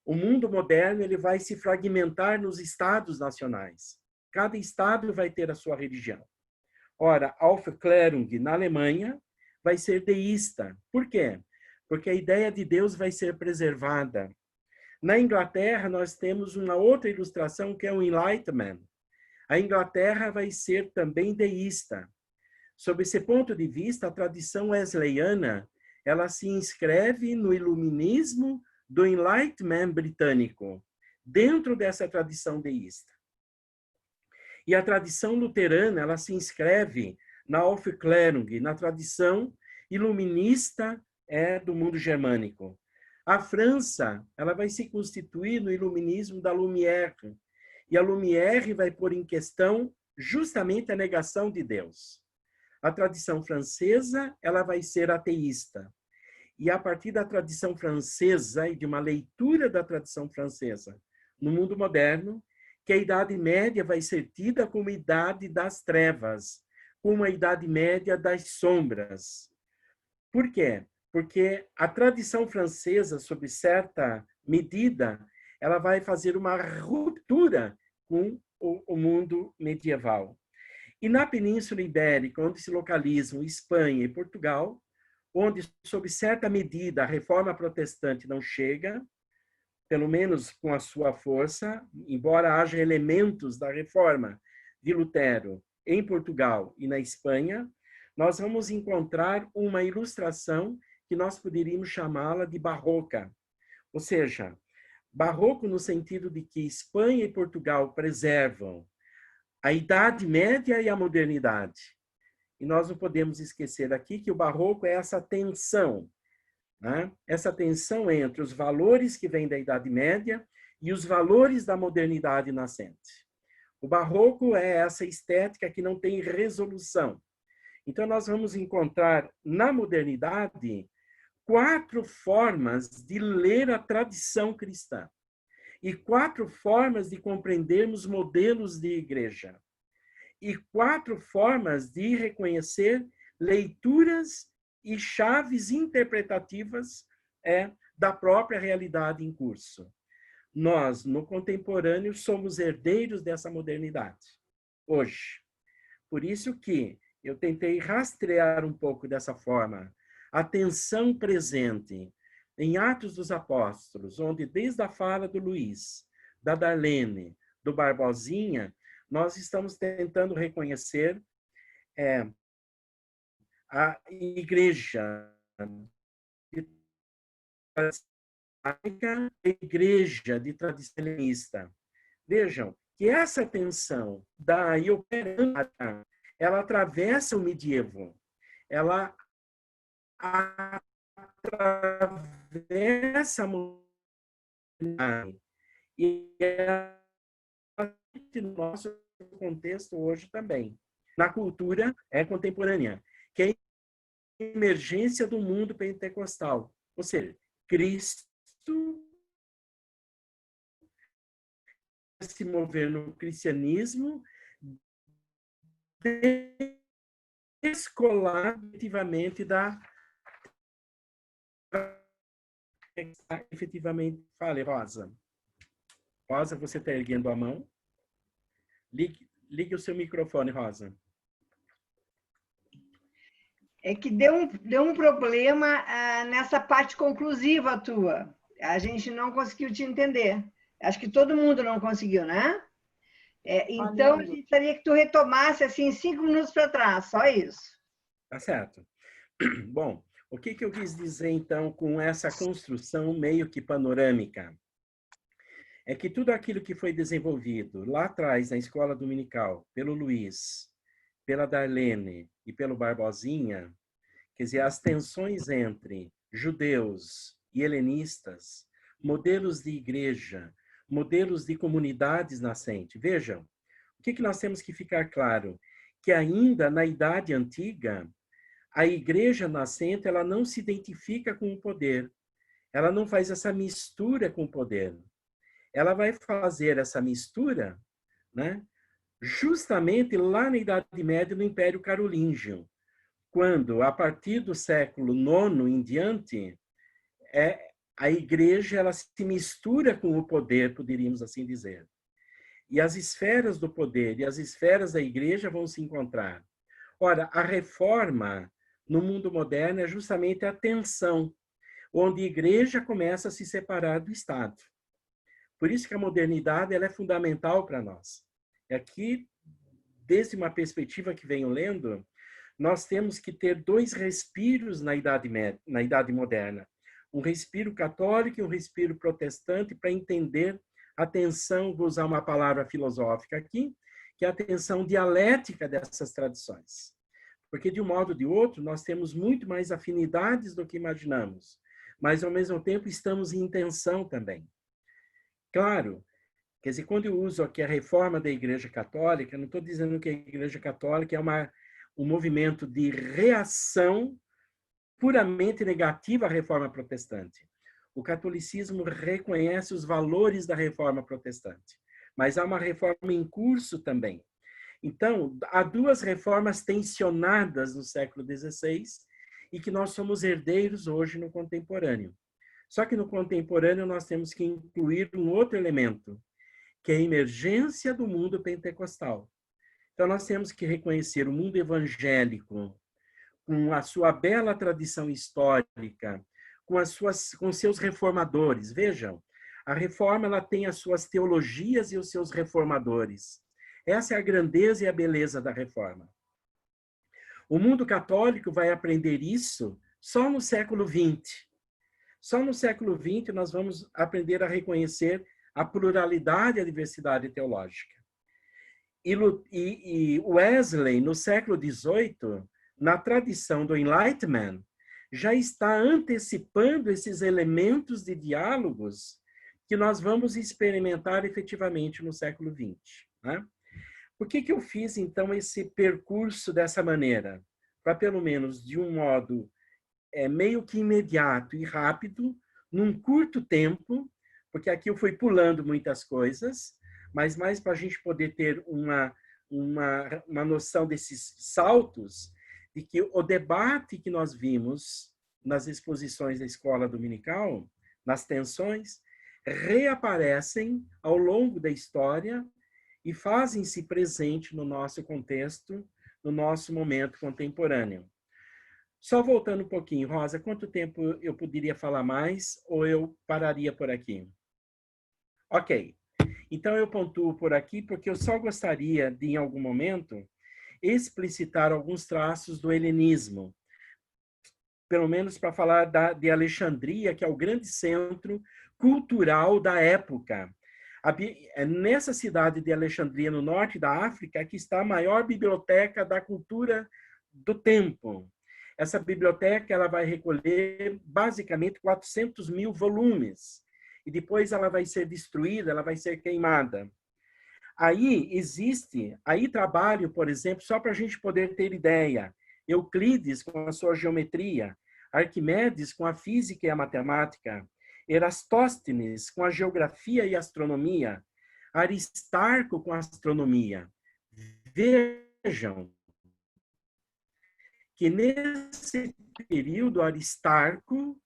o mundo moderno ele vai se fragmentar nos estados nacionais. Cada estado vai ter a sua religião. Ora, Aufklärung, na Alemanha, vai ser deísta. Por quê? Porque a ideia de Deus vai ser preservada. Na Inglaterra, nós temos uma outra ilustração, que é o Enlightenment. A Inglaterra vai ser também deísta. Sob esse ponto de vista, a tradição wesleyana, ela se inscreve no iluminismo do Enlightenment britânico, dentro dessa tradição deísta. E a tradição luterana, ela se inscreve na Aufklärung, na tradição iluminista do mundo germânico. A França, ela vai se constituir no iluminismo da Lumière, e a Lumière vai pôr em questão justamente a negação de Deus. A tradição francesa, ela vai ser ateísta. E a partir da tradição francesa e de uma leitura da tradição francesa no mundo moderno, que a Idade Média vai ser tida como idade das trevas, como a Idade Média das sombras. Por quê? Porque a tradição francesa, sob certa medida, ela vai fazer uma ruptura com o mundo medieval. E na Península Ibérica, onde se localizam Espanha e Portugal, onde, sob certa medida, a reforma protestante não chega, pelo menos com a sua força, embora haja elementos da reforma de Lutero em Portugal e na Espanha, nós vamos encontrar uma ilustração que nós poderíamos chamá-la de barroca. Ou seja, barroco no sentido de que Espanha e Portugal preservam a Idade Média e a modernidade. E nós não podemos esquecer aqui que o barroco é essa tensão, né? Essa tensão entre os valores que vêm da Idade Média e os valores da modernidade nascente. O barroco é essa estética que não tem resolução. Então, nós vamos encontrar na modernidade 4 formas de ler a tradição cristã e 4 formas de compreendermos modelos de igreja e 4 formas de reconhecer leituras e chaves interpretativas da própria realidade em curso. Nós, no contemporâneo, somos herdeiros dessa modernidade, hoje. Por isso que eu tentei rastrear um pouco dessa forma a tensão presente em Atos dos Apóstolos, onde desde a fala do Luiz, da Darlene, do Barbosinha, nós estamos tentando reconhecer a igreja a igreja de tradição helenista. Vejam que essa tensão da ioperância, ela atravessa o medievo, ela atravessa a modernidade e ela no nosso contexto hoje também. Na cultura contemporânea, que é a emergência do mundo pentecostal, ou seja, Cristo se mover no cristianismo descolar efetivamente efetivamente. Fale, Rosa. Rosa, você está erguendo a mão? Ligue o seu microfone, Rosa. É que deu um problema nessa parte conclusiva tua. A gente não conseguiu te entender. Acho que todo mundo não conseguiu, né? Então, a gente gostaria que tu retomasse assim 5 minutos para trás, só isso. Tá certo. Bom, o que eu quis dizer, então, com essa construção meio que panorâmica? É que tudo aquilo que foi desenvolvido lá atrás, na escola dominical, pelo Luiz, pela Darlene e pelo Barbosinha, quer dizer, as tensões entre judeus e helenistas, modelos de igreja, modelos de comunidades nascentes. Vejam, o que nós temos que ficar claro? Que ainda na Idade Antiga, a igreja nascente, ela não se identifica com o poder. Ela não faz essa mistura com o poder. Ela vai fazer essa mistura, né, justamente lá na Idade Média, no Império Carolíngio, quando, a partir do século IX em diante, a igreja ela se mistura com o poder, poderíamos assim dizer. E as esferas do poder e as esferas da igreja vão se encontrar. Ora, a reforma no mundo moderno é justamente a tensão, onde a igreja começa a se separar do Estado. Por isso que a modernidade ela é fundamental para nós. Aqui, desde uma perspectiva que venho lendo, nós temos que ter 2 respiros na idade moderna. Um respiro católico e um respiro protestante para entender a tensão, vou usar uma palavra filosófica aqui, que é a tensão dialética dessas tradições. Porque, de um modo ou de outro, nós temos muito mais afinidades do que imaginamos, mas, ao mesmo tempo, estamos em tensão também. Claro, quer dizer, quando eu uso aqui a reforma da Igreja Católica, não estou dizendo que a Igreja Católica é um movimento de reação puramente negativa à reforma protestante. O catolicismo reconhece os valores da reforma protestante, mas há uma reforma em curso também. Então, há 2 reformas tensionadas no século XVI e que nós somos herdeiros hoje no contemporâneo. Só que no contemporâneo nós temos que incluir um outro elemento, que é a emergência do mundo pentecostal. Então, nós temos que reconhecer o mundo evangélico, com a sua bela tradição histórica, com seus reformadores. Vejam, a reforma ela tem as suas teologias e os seus reformadores. Essa é a grandeza e a beleza da reforma. O mundo católico vai aprender isso só no século XX. Só no século XX nós vamos aprender a reconhecer a pluralidade e a diversidade teológica. E Wesley, no século XVIII, na tradição do Enlightenment, já está antecipando esses elementos de diálogos que nós vamos experimentar efetivamente no século XX. Né? Por que eu fiz, então, esse percurso dessa maneira? Para, pelo menos, de um modo meio que imediato e rápido, num curto tempo, porque aqui eu fui pulando muitas coisas, mas mais para a gente poder ter uma noção desses saltos, de que o debate que nós vimos nas exposições da escola dominical, nas tensões, reaparecem ao longo da história e fazem-se presente no nosso contexto, no nosso momento contemporâneo. Só voltando um pouquinho, Rosa, quanto tempo eu poderia falar mais ou eu pararia por aqui? Ok. Então, eu pontuo por aqui porque eu só gostaria de, em algum momento, explicitar alguns traços do helenismo, pelo menos para falar de Alexandria, que é o grande centro cultural da época. Nessa cidade de Alexandria, no norte da África, que está a maior biblioteca da cultura do tempo. Essa biblioteca ela vai recolher, basicamente, 400 mil volumes. E depois ela vai ser destruída, ela vai ser queimada. Aí trabalho, por exemplo, só para a gente poder ter ideia, Euclides com a sua geometria, Arquimedes com a física e a matemática, Erastóstenes com a geografia e a astronomia, Aristarco com a astronomia. Vejam que nesse período Aristarco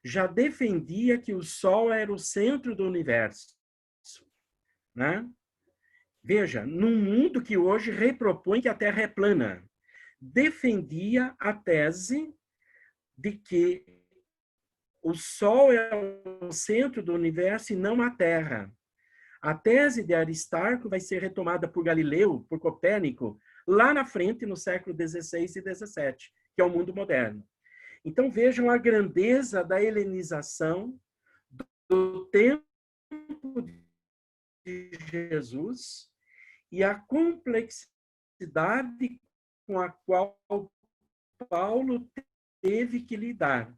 já defendia que o Sol era o centro do universo, né? Veja, num mundo que hoje repropõe que a Terra é plana, defendia a tese de que o Sol é o centro do universo e não a Terra. A tese de Aristarco vai ser retomada por Galileu, por Copérnico, lá na frente, no século XVI e XVII, que é o mundo moderno. Então, vejam a grandeza da helenização do tempo de Jesus e a complexidade com a qual Paulo teve que lidar.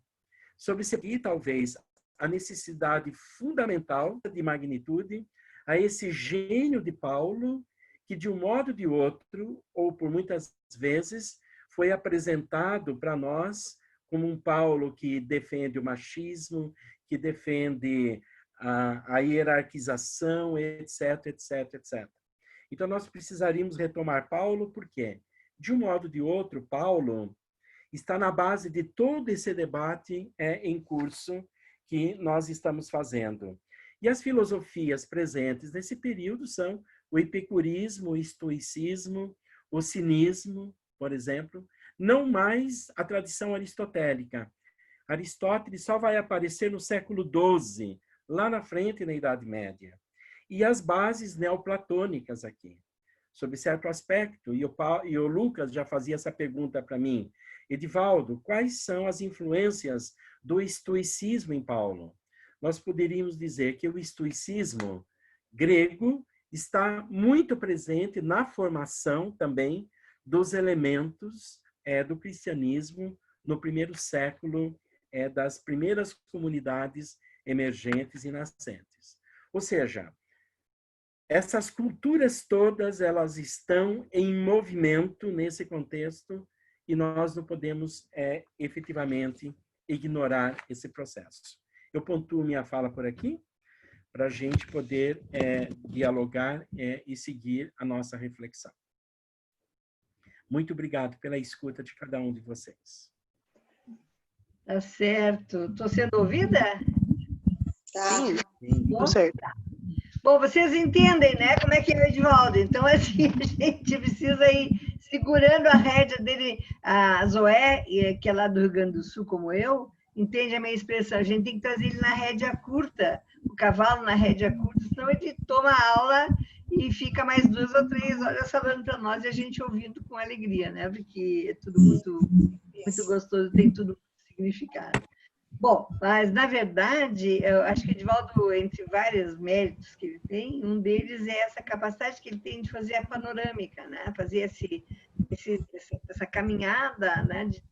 Sobre isso aqui, talvez, a necessidade fundamental de magnitude, a esse gênio de Paulo, que de um modo ou de outro, ou por muitas vezes, foi apresentado para nós como um Paulo que defende o machismo, que defende a hierarquização, etc, etc, etc. Então, nós precisaríamos retomar Paulo, por quê? De um modo ou de outro, Paulo está na base de todo esse debate em curso que nós estamos fazendo. E as filosofias presentes nesse período são o epicurismo, o estoicismo, o cinismo, por exemplo, não mais a tradição aristotélica. Aristóteles só vai aparecer no século XII, lá na frente, na Idade Média. E as bases neoplatônicas aqui. Sob certo aspecto, e o Lucas já fazia essa pergunta para mim, Edivaldo, quais são as influências do estoicismo em Paulo? Nós poderíamos dizer que o estoicismo grego está muito presente na formação também dos elementos do cristianismo no primeiro século, das primeiras comunidades emergentes e nascentes. Ou seja, essas culturas todas, elas estão em movimento nesse contexto e nós não podemos efetivamente ignorar esse processo. Eu pontuo minha fala por aqui para a gente poder dialogar e seguir a nossa reflexão. Muito obrigado pela escuta de cada um de vocês. Tá certo. Estou sendo ouvida? Tá. Sim. Tudo certo. Bom, vocês entendem, né, como é que é o Edivaldo. Então, assim, a gente precisa ir segurando a rédea dele. A Zoé, que é lá do Rio Grande do Sul, como eu, entende a minha expressão. A gente tem que trazer ele na rédea curta, o cavalo na rédea curta, senão ele toma a aula e fica mais 2 ou 3 horas falando para nós e a gente ouvindo com alegria, né? Porque é tudo muito, muito gostoso, tem tudo significado. Bom, mas, na verdade, eu acho que o Edivaldo, entre vários méritos que ele tem, um deles é essa capacidade que ele tem de fazer a panorâmica, né? Fazer essa caminhada, né, de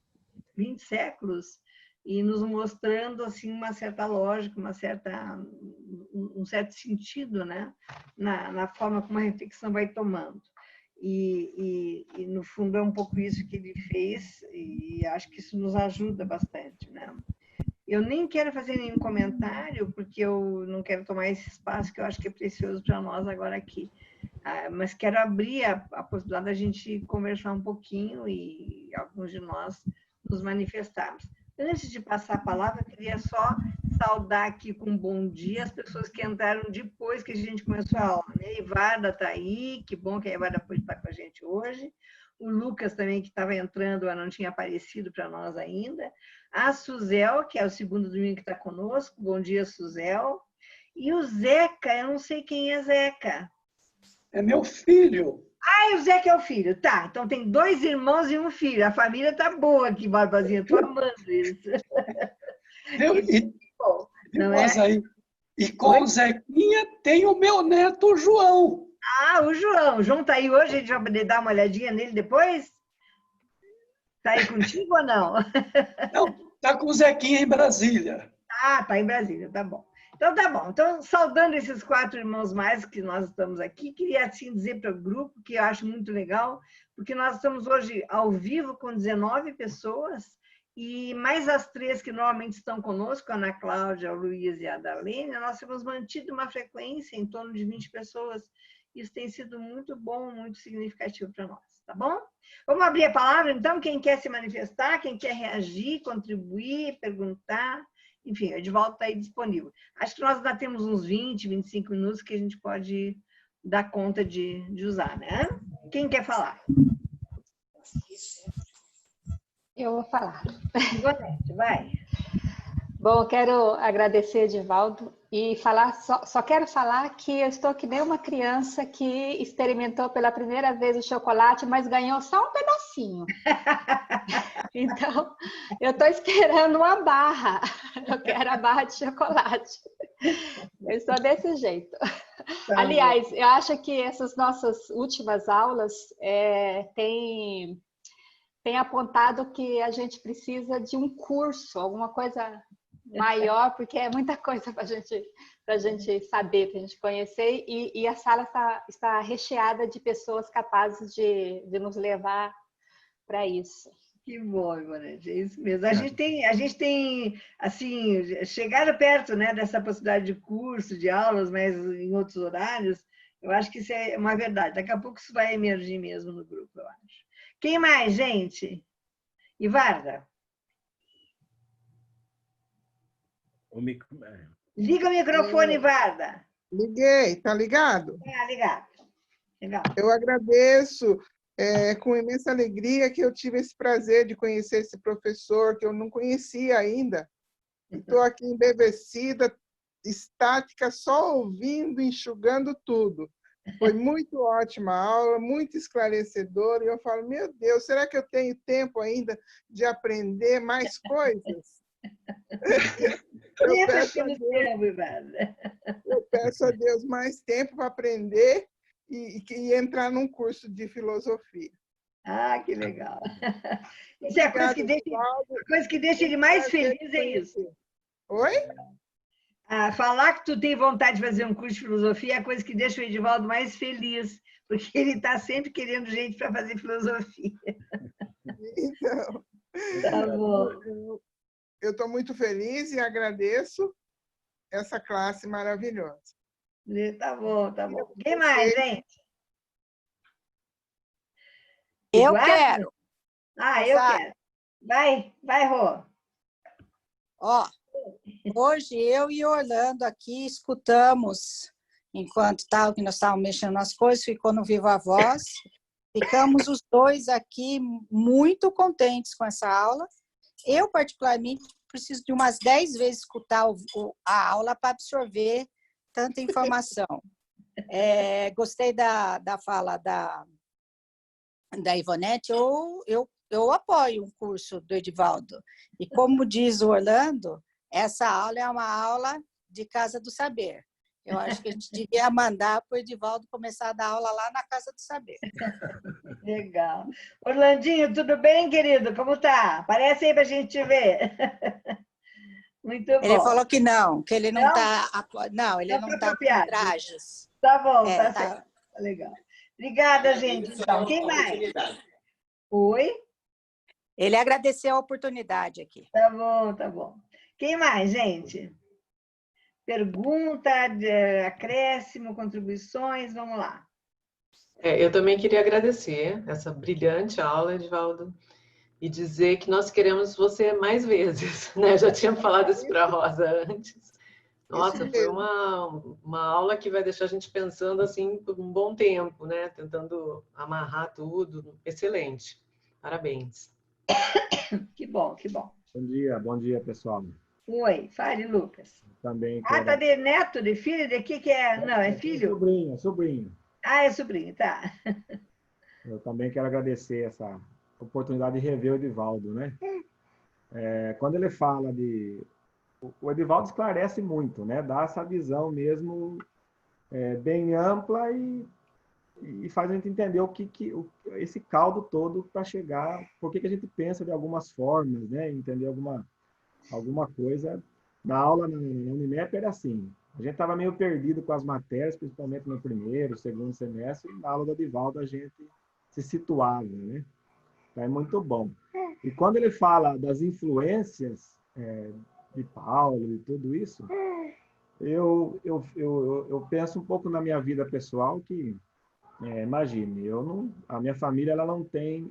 20 séculos e nos mostrando assim, uma certa lógica, um certo sentido, né? Na forma como a reflexão vai tomando. E, no fundo, é um pouco isso que ele fez, e acho que isso nos ajuda bastante, né? Eu nem quero fazer nenhum comentário, porque eu não quero tomar esse espaço que eu acho que é precioso para nós agora aqui. Mas quero abrir a possibilidade da gente conversar um pouquinho e alguns de nós nos manifestarmos. Antes de passar a palavra, eu queria só saudar aqui com um bom dia as pessoas que entraram depois que a gente começou a aula. Né? A Ivarda está aí, que bom que a Ivarda pôde estar com a gente hoje. O Lucas também, que estava entrando, mas não tinha aparecido para nós ainda. A Suzel, que é o segundo domingo que está conosco. Bom dia, Suzel. E o Zeca, eu não sei quem é Zeca. É meu filho. Ah, o Zeca é o filho. Tá, então tem 2 irmãos e um filho. A família tá boa aqui, Barbazinha. Tô amando isso. Não é? Aí. E com o Zequinha tem o meu neto, o João. Ah, o João. O João tá aí hoje, a gente vai poder dar uma olhadinha nele depois? Tá aí contigo ou não? Não, tá com o Zequinha em Brasília. Ah, tá em Brasília, tá bom. Então, tá bom. Então, saudando esses 4 irmãos mais que nós estamos aqui, queria, assim, dizer para o grupo que eu acho muito legal, porque nós estamos hoje ao vivo com 19 pessoas, e mais as 3 que normalmente estão conosco, a Ana Cláudia, a Luísa e a Darlene, nós temos mantido uma frequência em torno de 20 pessoas. Isso tem sido muito bom, muito significativo para nós, tá bom? Vamos abrir a palavra, então, quem quer se manifestar, quem quer reagir, contribuir, perguntar... Enfim, o Edivaldo está aí disponível. Acho que nós ainda temos uns 20, 25 minutos que a gente pode dar conta de usar, né? Quem quer falar? Eu vou falar. Ivonete, vai. Bom, eu quero agradecer, Edivaldo, e falar, só quero falar que eu estou que nem uma criança que experimentou pela primeira vez o chocolate, mas ganhou só um pedacinho. Então, eu estou esperando uma barra. Eu quero a barra de chocolate. Eu sou desse jeito. Aliás, eu acho que essas nossas últimas aulas têm apontado que a gente precisa de um curso, alguma coisa maior, porque é muita coisa para a gente saber, para a gente conhecer, e a sala está recheada de pessoas capazes de nos levar para isso. Que bom, Ivonete, é isso mesmo. A gente tem, assim, chegado perto, né, dessa possibilidade de curso, de aulas, mas em outros horários, eu acho que isso é uma verdade. Daqui a pouco isso vai emergir mesmo no grupo, eu acho. Quem mais, gente? Ivarda? Liga o microfone, Ivarda. Liguei, tá ligado? Ah, ligado. Legal. Eu agradeço com imensa alegria que eu tive esse prazer de conhecer esse professor que eu não conhecia ainda. Estou aqui embevecida, estática, só ouvindo, enxugando tudo. Foi muito ótima a aula, muito esclarecedora, e eu falo, meu Deus, será que eu tenho tempo ainda de aprender mais coisas? Eu peço a Deus mais tempo para aprender e entrar num curso de filosofia. Ah, que legal. Isso é a coisa que deixa ele mais feliz, é isso. Oi? Falar que tu tem vontade de fazer um curso de filosofia é a coisa que deixa o Edivaldo mais feliz, porque ele está sempre querendo gente para fazer filosofia. Então, tá bom. Eu estou muito feliz e agradeço essa classe maravilhosa. Tá bom, tá bom. Quem mais, gente? Eu quero. Eu quero. Vai, Rô. Ó, hoje eu e Orlando aqui escutamos, enquanto nós estávamos mexendo nas coisas, ficou no Viva Voz. Ficamos os dois aqui muito contentes com essa aula. Eu, particularmente, preciso de umas 10 vezes escutar a aula para absorver tanta informação. Gostei da fala da Ivonete. Eu apoio um curso do Edivaldo. E como diz o Orlando, essa aula é uma aula de Casa do Saber. Eu acho que a gente devia mandar para o Edivaldo começar a dar aula lá na Casa do Saber. Legal. Orlandinho, tudo bem, querido? Como tá? Aparece aí para a gente te ver. Muito bom. Ele falou que não, que ele não está... Não, ele não está com trajes. Tá bom, tá certo. Legal. Obrigada, gente. Então, quem mais? Oi? Ele agradeceu a oportunidade aqui. Tá bom, tá bom. Quem mais, gente? Pergunta, acréscimo, contribuições, vamos lá. Eu também queria agradecer essa brilhante aula, Edivaldo, e dizer que nós queremos você mais vezes, né? Já tinha falado isso para a Rosa antes. Nossa, foi uma aula que vai deixar a gente pensando assim por um bom tempo, né? Tentando amarrar tudo. Excelente. Parabéns. Que bom, que bom. Bom dia, pessoal. Oi, fale, Lucas. Também quero... tá de neto, de filho, de que é? Não, é filho? Sobrinho. Ah, é sobrinho, tá. Eu também quero agradecer essa oportunidade de rever o Edivaldo, né? Quando ele fala de... O Edivaldo esclarece muito, né? Dá essa visão mesmo bem ampla e faz a gente entender esse caldo todo para chegar, por que a gente pensa de algumas formas, né? Entender alguma coisa. Na aula na Unimep era assim, a gente estava meio perdido com as matérias, principalmente no primeiro, segundo semestre, e na aula do Edivaldo a gente se situava, né? Então é muito bom. E quando ele fala das influências de Paulo e tudo isso, eu penso um pouco na minha vida pessoal que, imagine, a minha família ela não tem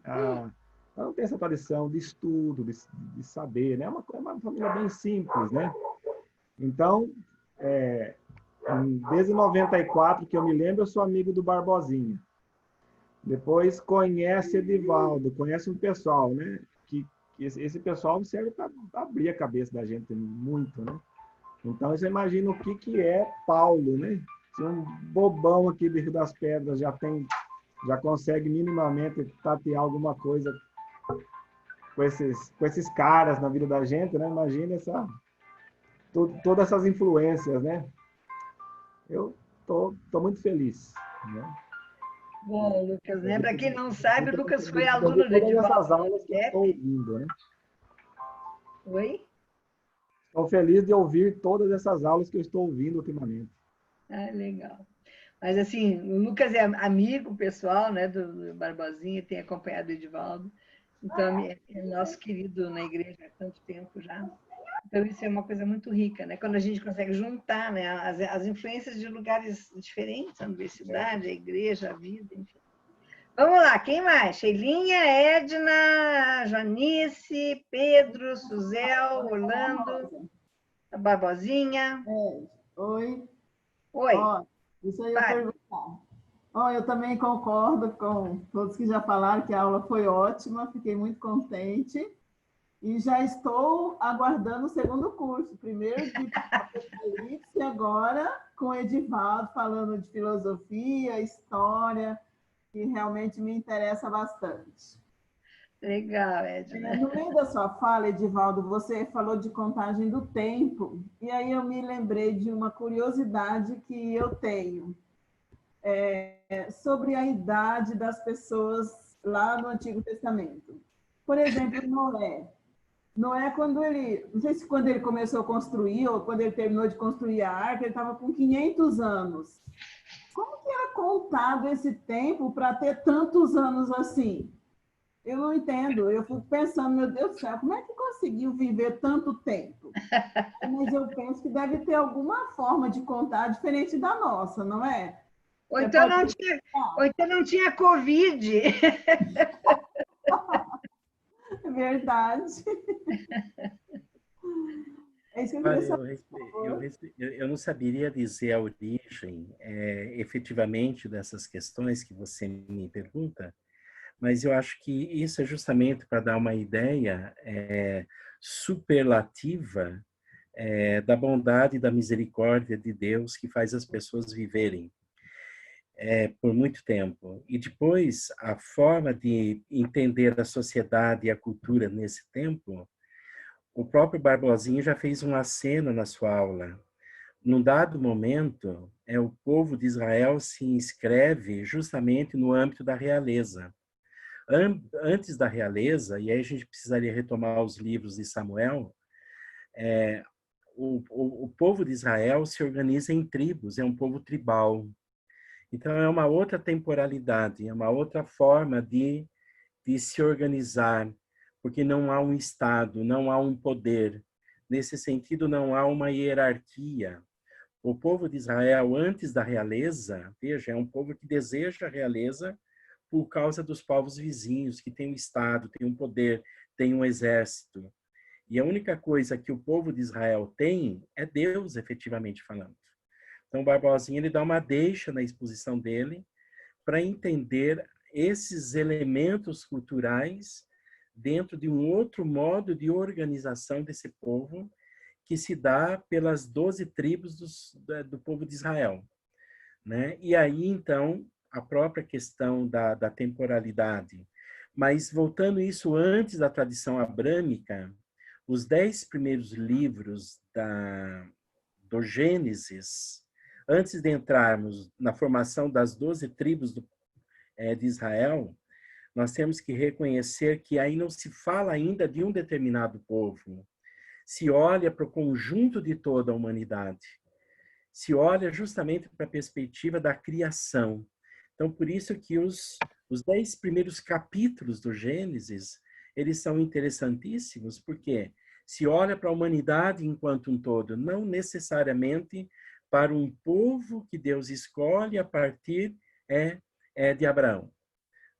essa tradição de estudo, de saber, né? É uma família bem simples, né? Então, desde 94, que eu me lembro, eu sou amigo do Barbosinha. Depois conhece Edivaldo, conhece um pessoal, né? Que esse pessoal serve para abrir a cabeça da gente muito, né? Então, você imagina o que é Paulo, né? Se um bobão aqui do Rio das Pedras já consegue minimamente tatear alguma coisa com esses caras na vida da gente, né? Imagina todas essas influências, né? Eu tô muito feliz, né? Bom, Lucas, né? Para quem não sabe, o Lucas foi aluno de Edivaldo. Todas essas aulas que eu estou ouvindo, né? Oi? Estou feliz de ouvir todas essas aulas que eu estou ouvindo ultimamente. Ah, legal. Mas, assim, o Lucas é amigo pessoal, né, do Barbosinha, tem acompanhado o Edivaldo. Então, é nosso querido na igreja há tanto tempo já. Então, isso é uma coisa muito rica, né? Quando a gente consegue juntar, né, as influências de lugares diferentes, a universidade, a igreja, a vida, enfim. Vamos lá, quem mais? Sheilinha, Edna, Janice, Pedro, Suzel, Orlando, a Barbosinha. Oi. Oi. Isso aí eu perguntar. Eu também concordo com todos que já falaram que a aula foi ótima, fiquei muito contente. E já estou aguardando o segundo curso, primeiro de Apocalipse e agora com o Edivaldo falando de filosofia, história, que realmente me interessa bastante. Legal, Edna. No meio da sua fala, Edivaldo, você falou de contagem do tempo, e aí eu me lembrei de uma curiosidade que eu tenho sobre a idade das pessoas lá no Antigo Testamento. Por exemplo, Noé, não sei se quando ele começou a construir ou quando ele terminou de construir a arca, ele estava com 500 anos. Como que era contado esse tempo para ter tantos anos assim? Eu não entendo. Eu fico pensando, meu Deus do céu, como é que conseguiu viver tanto tempo? Mas eu penso que deve ter alguma forma de contar diferente da nossa, não é? Ou então não tinha Covid. É verdade. É isso que eu queria saber. Eu não saberia dizer a origem efetivamente dessas questões que você me pergunta, mas eu acho que isso é justamente para dar uma ideia superlativa da bondade e da misericórdia de Deus que faz as pessoas viverem por muito tempo. E depois, a forma de entender a sociedade e a cultura nesse tempo, o próprio Barbosinha já fez um aceno na sua aula. Num dado momento, o povo de Israel se inscreve justamente no âmbito da realeza. Antes da realeza, e aí a gente precisaria retomar os livros de Samuel, o povo de Israel se organiza em tribos, é um povo tribal. Então, é uma outra temporalidade, é uma outra forma de se organizar, porque não há um Estado, não há um poder. Nesse sentido, não há uma hierarquia. O povo de Israel, antes da realeza, veja, é um povo que deseja a realeza por causa dos povos vizinhos, que tem um Estado, tem um poder, tem um exército. E a única coisa que o povo de Israel tem é Deus, efetivamente falando. Então, Barbosinha, ele dá uma deixa na exposição dele para entender esses elementos culturais dentro de um outro modo de organização desse povo que se dá pelas 12 tribos do povo de Israel. Né? E aí, então, a própria questão da temporalidade. Mas, voltando isso antes da tradição abrâmica, os 10 primeiros livros do Gênesis, antes de entrarmos na formação das 12 tribos de Israel, nós temos que reconhecer que aí não se fala ainda de um determinado povo. Se olha para o conjunto de toda a humanidade. Se olha justamente para a perspectiva da criação. Então, por isso que os 10 primeiros capítulos do Gênesis, eles são interessantíssimos, porque se olha para a humanidade enquanto um todo, não necessariamente para um povo que Deus escolhe a partir de Abraão.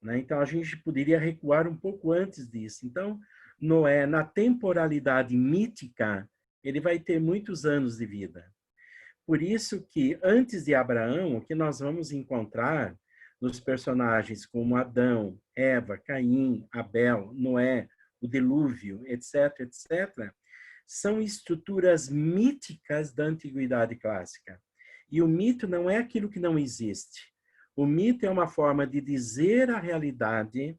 Né? Então, a gente poderia recuar um pouco antes disso. Então, Noé, na temporalidade mítica, ele vai ter muitos anos de vida. Por isso que, antes de Abraão, o que nós vamos encontrar nos personagens como Adão, Eva, Caim, Abel, Noé, o dilúvio, etc., etc., são estruturas míticas da antiguidade clássica. E o mito não é aquilo que não existe. O mito é uma forma de dizer a realidade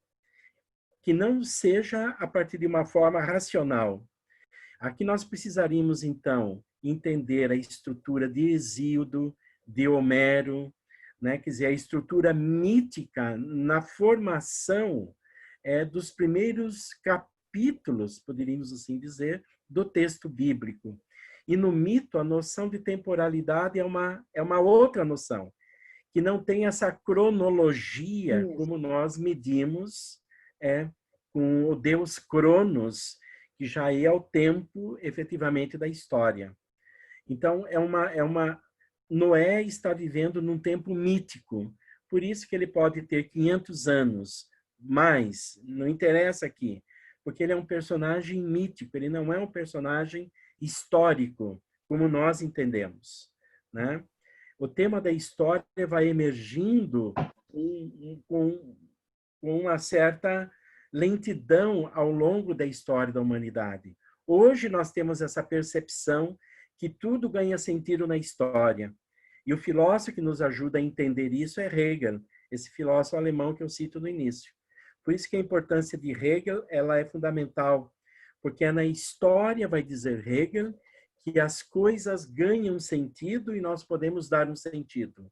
que não seja a partir de uma forma racional. Aqui nós precisaríamos, então, entender a estrutura de Hesíodo, de Homero, né? Quer dizer, a estrutura mítica na formação dos primeiros capítulos, poderíamos assim dizer, do texto bíblico. E no mito, a noção de temporalidade é uma outra noção, que não tem essa cronologia como nós medimos com o Deus Cronos, que já é o tempo, efetivamente, da história. Então, Noé está vivendo num tempo mítico, por isso que ele pode ter 500 anos, mas não interessa aqui, porque ele é um personagem mítico, ele não é um personagem histórico, como nós entendemos, né? O tema da história vai emergindo com uma certa lentidão ao longo da história da humanidade. Hoje nós temos essa percepção que tudo ganha sentido na história. E o filósofo que nos ajuda a entender isso é Hegel, esse filósofo alemão que eu cito no início. Por isso que a importância de Hegel ela é fundamental, porque é na história, vai dizer Hegel, que as coisas ganham sentido e nós podemos dar um sentido.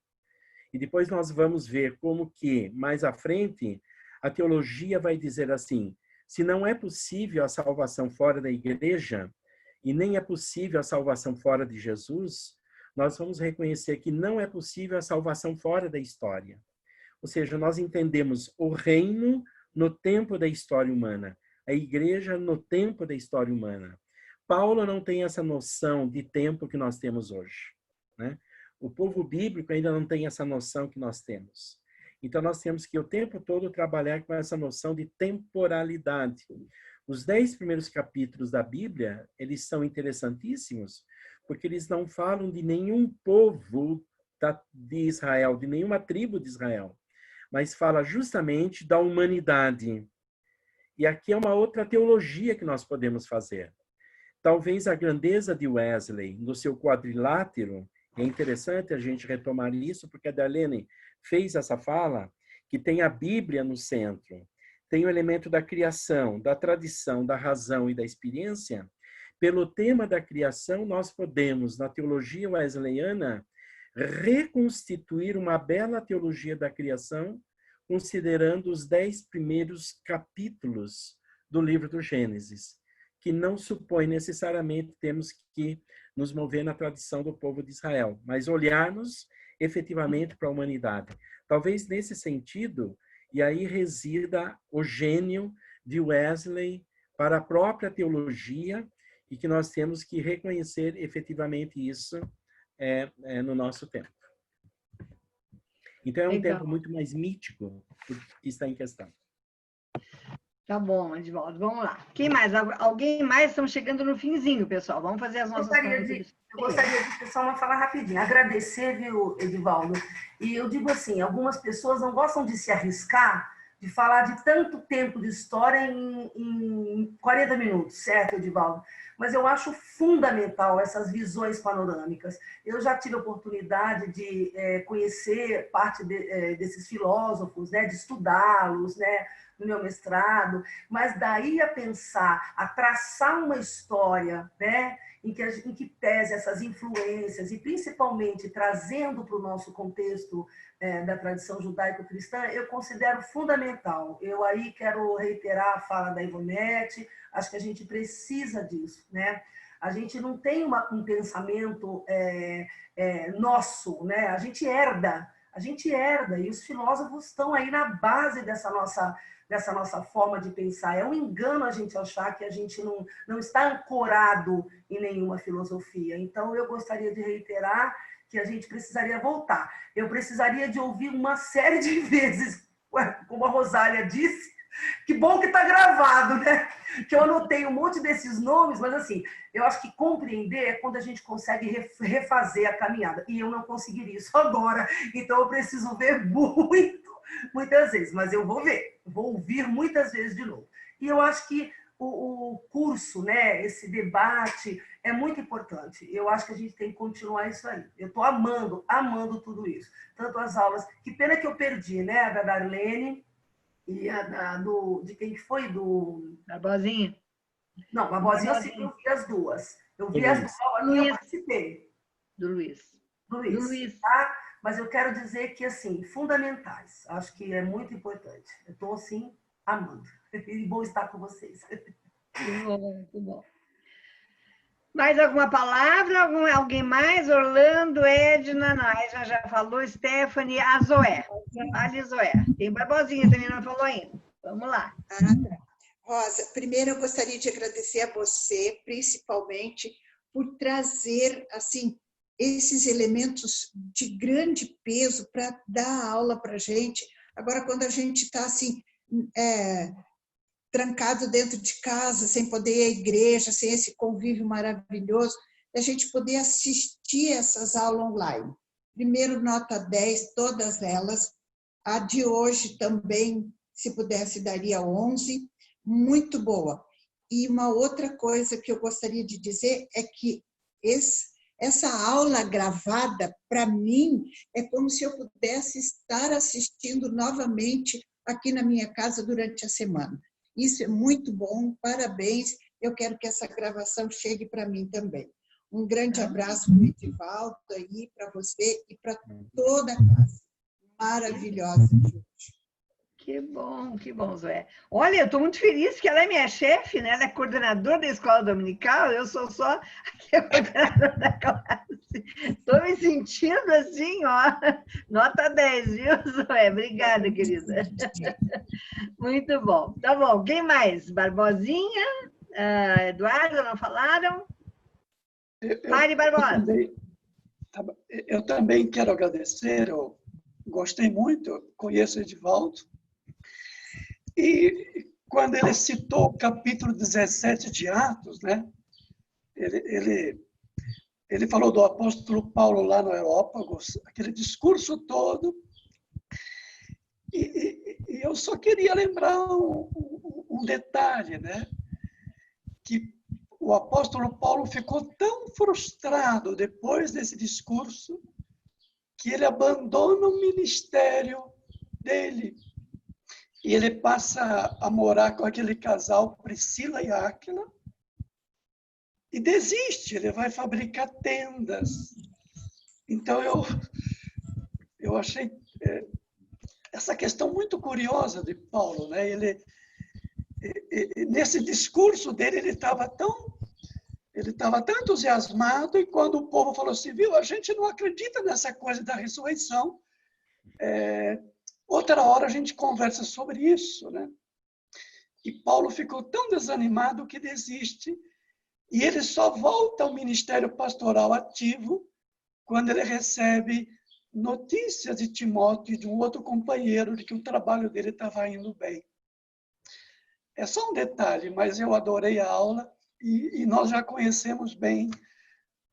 E depois nós vamos ver como que, mais à frente, a teologia vai dizer assim, se não é possível a salvação fora da igreja, e nem é possível a salvação fora de Jesus, nós vamos reconhecer que não é possível a salvação fora da história. Ou seja, nós entendemos o reino no tempo da história humana, a igreja no tempo da história humana. Paulo não tem essa noção de tempo que nós temos hoje, né? O povo bíblico ainda não tem essa noção que nós temos. Então, nós temos que o tempo todo trabalhar com essa noção de temporalidade. Os 10 primeiros capítulos da Bíblia, eles são interessantíssimos, porque eles não falam de nenhum povo de Israel, de nenhuma tribo de Israel, mas fala justamente da humanidade. E aqui é uma outra teologia que nós podemos fazer. Talvez a grandeza de Wesley, no seu quadrilátero, é interessante a gente retomar isso, porque a Darlene fez essa fala, que tem a Bíblia no centro, tem o elemento da criação, da tradição, da razão e da experiência. Pelo tema da criação, nós podemos, na teologia wesleyana, reconstituir uma bela teologia da criação, considerando os 10 primeiros capítulos do livro do Gênesis, que não supõe necessariamente temos que nos mover na tradição do povo de Israel, mas olharmos efetivamente para a humanidade. Talvez nesse sentido, e aí resida o gênio de Wesley para a própria teologia, e que nós temos que reconhecer efetivamente isso no nosso tempo. Então, é um tempo muito mais mítico que está em questão. Tá bom, Edivaldo, vamos lá. Quem mais? Alguém mais? Estamos chegando no finzinho, pessoal. Vamos fazer as nossas Eu gostaria de só falar rapidinho, agradecer, viu, Edivaldo? E eu digo assim, algumas pessoas não gostam de se arriscar, de falar de tanto tempo de história em 40 minutos, certo, Edivaldo? Mas eu acho fundamental essas visões panorâmicas. Eu já tive a oportunidade de conhecer parte desses filósofos, né, de estudá-los, né, no meu mestrado, mas daí a pensar, a traçar uma história, né, em que pese essas influências e principalmente trazendo para o nosso contexto da tradição judaico-cristã, eu considero fundamental. Eu aí quero reiterar a fala da Ivonete, acho que a gente precisa disso, né? A gente não tem um pensamento nosso, né? A gente herda, e os filósofos estão aí na base dessa nossa forma de pensar. É um engano a gente achar que a gente não está ancorado em nenhuma filosofia. Então, eu gostaria de reiterar que a gente precisaria voltar. Eu precisaria de ouvir uma série de vezes, como a Rosália disse, que bom que está gravado, né? Que eu anotei um monte desses nomes, mas assim, eu acho que compreender é quando a gente consegue refazer a caminhada. E eu não conseguiria isso agora, então eu preciso ver muitas vezes, mas eu vou ver, vou ouvir muitas vezes de novo. E eu acho que o curso, né, esse debate é muito importante. Eu acho que a gente tem que continuar isso aí. Eu estou amando tudo isso. Tanto as aulas, que pena que eu perdi, né, a da Darlene e a de quem foi? Barbosinha. Não, Barbosinha eu vi as duas. Eu vi as duas, eu participei. Do Luiz. Tá? Mas eu quero dizer que, assim, fundamentais. Acho que é muito importante. Eu estou, assim, amando. E bom estar com vocês. Muito bom. Mais alguma palavra? Alguém mais? Orlando, Edna, não, Edna já falou, Stephanie, a Zoé. Ali, Zoé. Tem Barbosinha também, não falou ainda. Vamos lá. Rosa, primeiro eu gostaria de agradecer a você, principalmente, por trazer, assim, esses elementos de grande peso para dar aula para a gente. Agora, quando a gente está assim, trancado dentro de casa, sem poder ir à igreja, sem esse convívio maravilhoso, a gente poder assistir essas aulas online. Primeiro, nota 10, todas elas. A de hoje também, se pudesse, daria 11. Muito boa. E uma outra coisa que eu gostaria de dizer é que essa aula gravada, para mim, é como se eu pudesse estar assistindo novamente aqui na minha casa durante a semana. Isso é muito bom, parabéns. Eu quero que essa gravação chegue para mim também. Um grande abraço para o Edivaldo aí, para você e para toda a classe maravilhosa de hoje. Que bom, Zoé. Olha, eu estou muito feliz que ela é minha chefe, né? Ela é coordenadora da escola dominical, eu sou só a coordenadora da classe. Estou me sentindo assim, ó, nota 10, viu, Zoé? Obrigada, querida. Muito bom. Tá bom, quem mais? Barbosinha, Eduardo, não falaram? Mari Barbosa. Eu também quero agradecer, eu gostei muito, conheço o Edivaldo. E quando ele citou o capítulo 17 de Atos, né, ele falou do apóstolo Paulo lá no Areópagos, aquele discurso todo. E eu só queria lembrar um detalhe, né, que o apóstolo Paulo ficou tão frustrado depois desse discurso que ele abandona o ministério dele. E ele passa a morar com aquele casal, Priscila e Áquila, e desiste, ele vai fabricar tendas. Então, eu achei essa questão muito curiosa de Paulo, né? Nesse discurso dele, ele estava tão Ele estava tão entusiasmado, e quando o povo falou assim, viu, a gente não acredita nessa coisa da ressurreição, outra hora a gente conversa sobre isso, né? E Paulo ficou tão desanimado que desiste, e ele só volta ao ministério pastoral ativo quando ele recebe notícias de Timóteo e de um outro companheiro de que o trabalho dele estava indo bem. É só um detalhe, mas eu adorei a aula e nós já conhecemos bem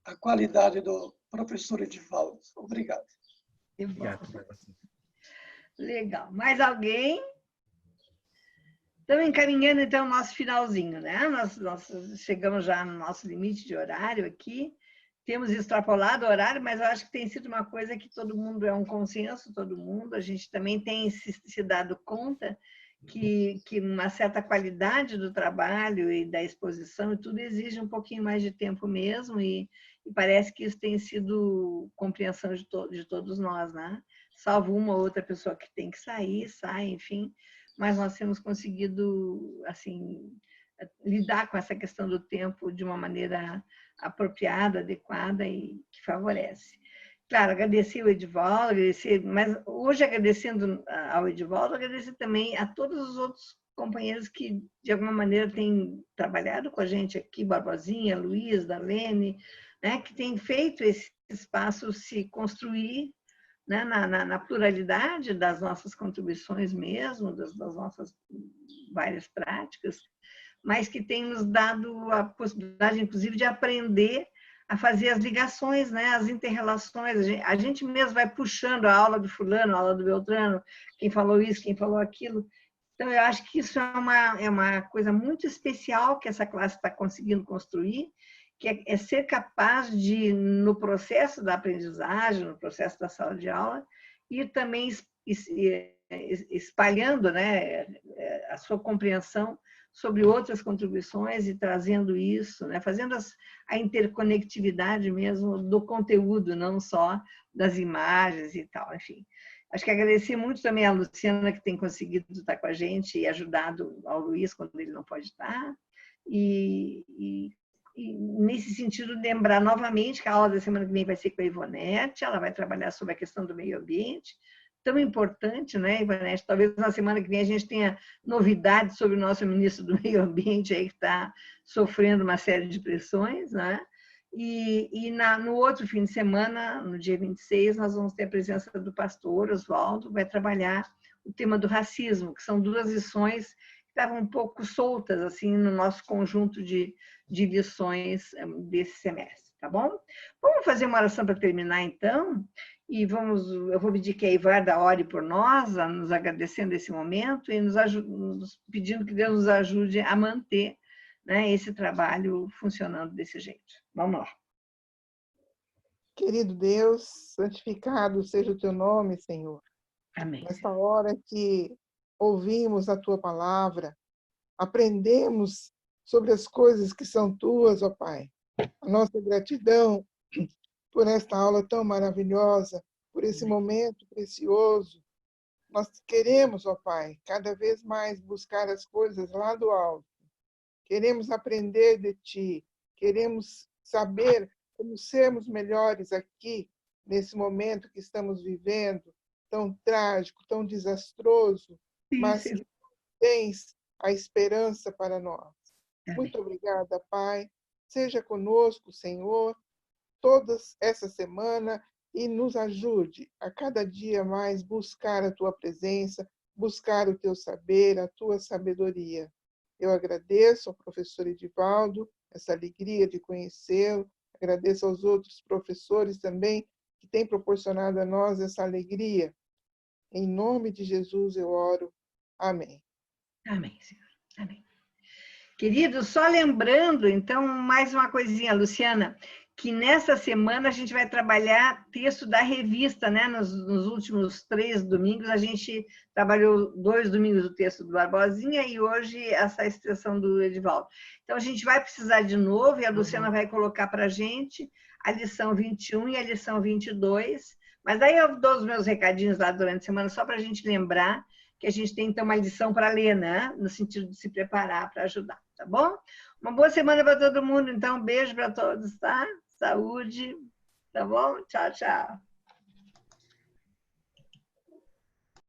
a qualidade do professor Edivaldo. Obrigado. Obrigado. Legal. Mais alguém? Estamos encaminhando, então, o nosso finalzinho, né? Nós chegamos já no nosso limite de horário aqui. Temos extrapolado o horário, mas eu acho que tem sido uma coisa que todo mundo, é um consenso, todo mundo. A gente também tem se dado conta que uma certa qualidade do trabalho e da exposição e tudo exige um pouquinho mais de tempo mesmo, e parece que isso tem sido compreensão de todos nós, né? Salvo uma ou outra pessoa que tem que sair, sai, enfim, mas nós temos conseguido, assim, lidar com essa questão do tempo de uma maneira apropriada, adequada e que favorece. Claro, agradecer o Edivaldo, mas hoje, agradecendo ao Edivaldo, agradecer também a todos os outros companheiros que, de alguma maneira, têm trabalhado com a gente aqui, Barbosinha, Luiz, Darlene, né, que têm feito esse espaço se construir, né, na pluralidade das nossas contribuições mesmo, das nossas várias práticas, mas que tem nos dado a possibilidade, inclusive, de aprender a fazer as ligações, né, as inter-relações. A gente mesmo vai puxando a aula do fulano, a aula do Beltrano, quem falou isso, quem falou aquilo. Então, eu acho que isso é uma coisa muito especial que essa classe está conseguindo construir, que é ser capaz de, no processo da aprendizagem, no processo da sala de aula, ir também espalhando, né, a sua compreensão sobre outras contribuições e trazendo isso, né, fazendo a interconectividade mesmo do conteúdo, não só das imagens e tal, enfim. Acho que agradecer muito também a Luciana, que tem conseguido estar com a gente e ajudado ao Luiz quando ele não pode estar, e nesse sentido, lembrar novamente que a aula da semana que vem vai ser com a Ivonete, ela vai trabalhar sobre a questão do meio ambiente, tão importante, né, Ivonete? Talvez na semana que vem a gente tenha novidades sobre o nosso ministro do Meio Ambiente, aí que está sofrendo uma série de pressões, né? E no outro fim de semana, no dia 26, nós vamos ter a presença do pastor Oswaldo, vai trabalhar o tema do racismo, que são duas lições que estavam um pouco soltas, assim, no nosso conjunto de lições desse semestre, tá bom? Vamos fazer uma oração para terminar, então? E eu vou pedir que a Ivarda ore por nós, nos agradecendo esse momento e nos pedindo que Deus nos ajude a manter, né, esse trabalho funcionando desse jeito. Vamos lá. Querido Deus, santificado seja o teu nome, Senhor. Amém. Nesta hora que ouvimos a tua palavra, aprendemos sobre as coisas que são tuas, ó Pai. A nossa gratidão por esta aula tão maravilhosa, por esse momento precioso. Nós queremos, ó Pai, cada vez mais buscar as coisas lá do alto. Queremos aprender de Ti, queremos saber como sermos melhores aqui, nesse momento que estamos vivendo, tão trágico, tão desastroso, mas que tens a esperança para nós. Muito obrigada, Pai. Seja conosco, Senhor, toda essa semana e nos ajude a cada dia mais buscar a Tua presença, buscar o Teu saber, a Tua sabedoria. Eu agradeço ao professor Edivaldo, essa alegria de conhecê-lo, agradeço aos outros professores também que têm proporcionado a nós essa alegria. Em nome de Jesus eu oro. Amém. Amém, Senhor. Amém. Queridos, só lembrando, então, mais uma coisinha, Luciana, que nessa semana a gente vai trabalhar texto da revista, né? Nos últimos 3 domingos, a gente trabalhou 2 domingos do texto do Barbosinha e hoje essa extensão do Edivaldo. Então, a gente vai precisar de novo, e a Luciana vai colocar para a gente a lição 21 e a lição 22, mas aí eu dou os meus recadinhos lá durante a semana, só para a gente lembrar que a gente tem, então, uma lição para ler, né? No sentido de se preparar para ajudar. tá bom? Uma boa semana para todo mundo, então. Um beijo para todos, tá? Saúde, tá bom? Tchau, tchau.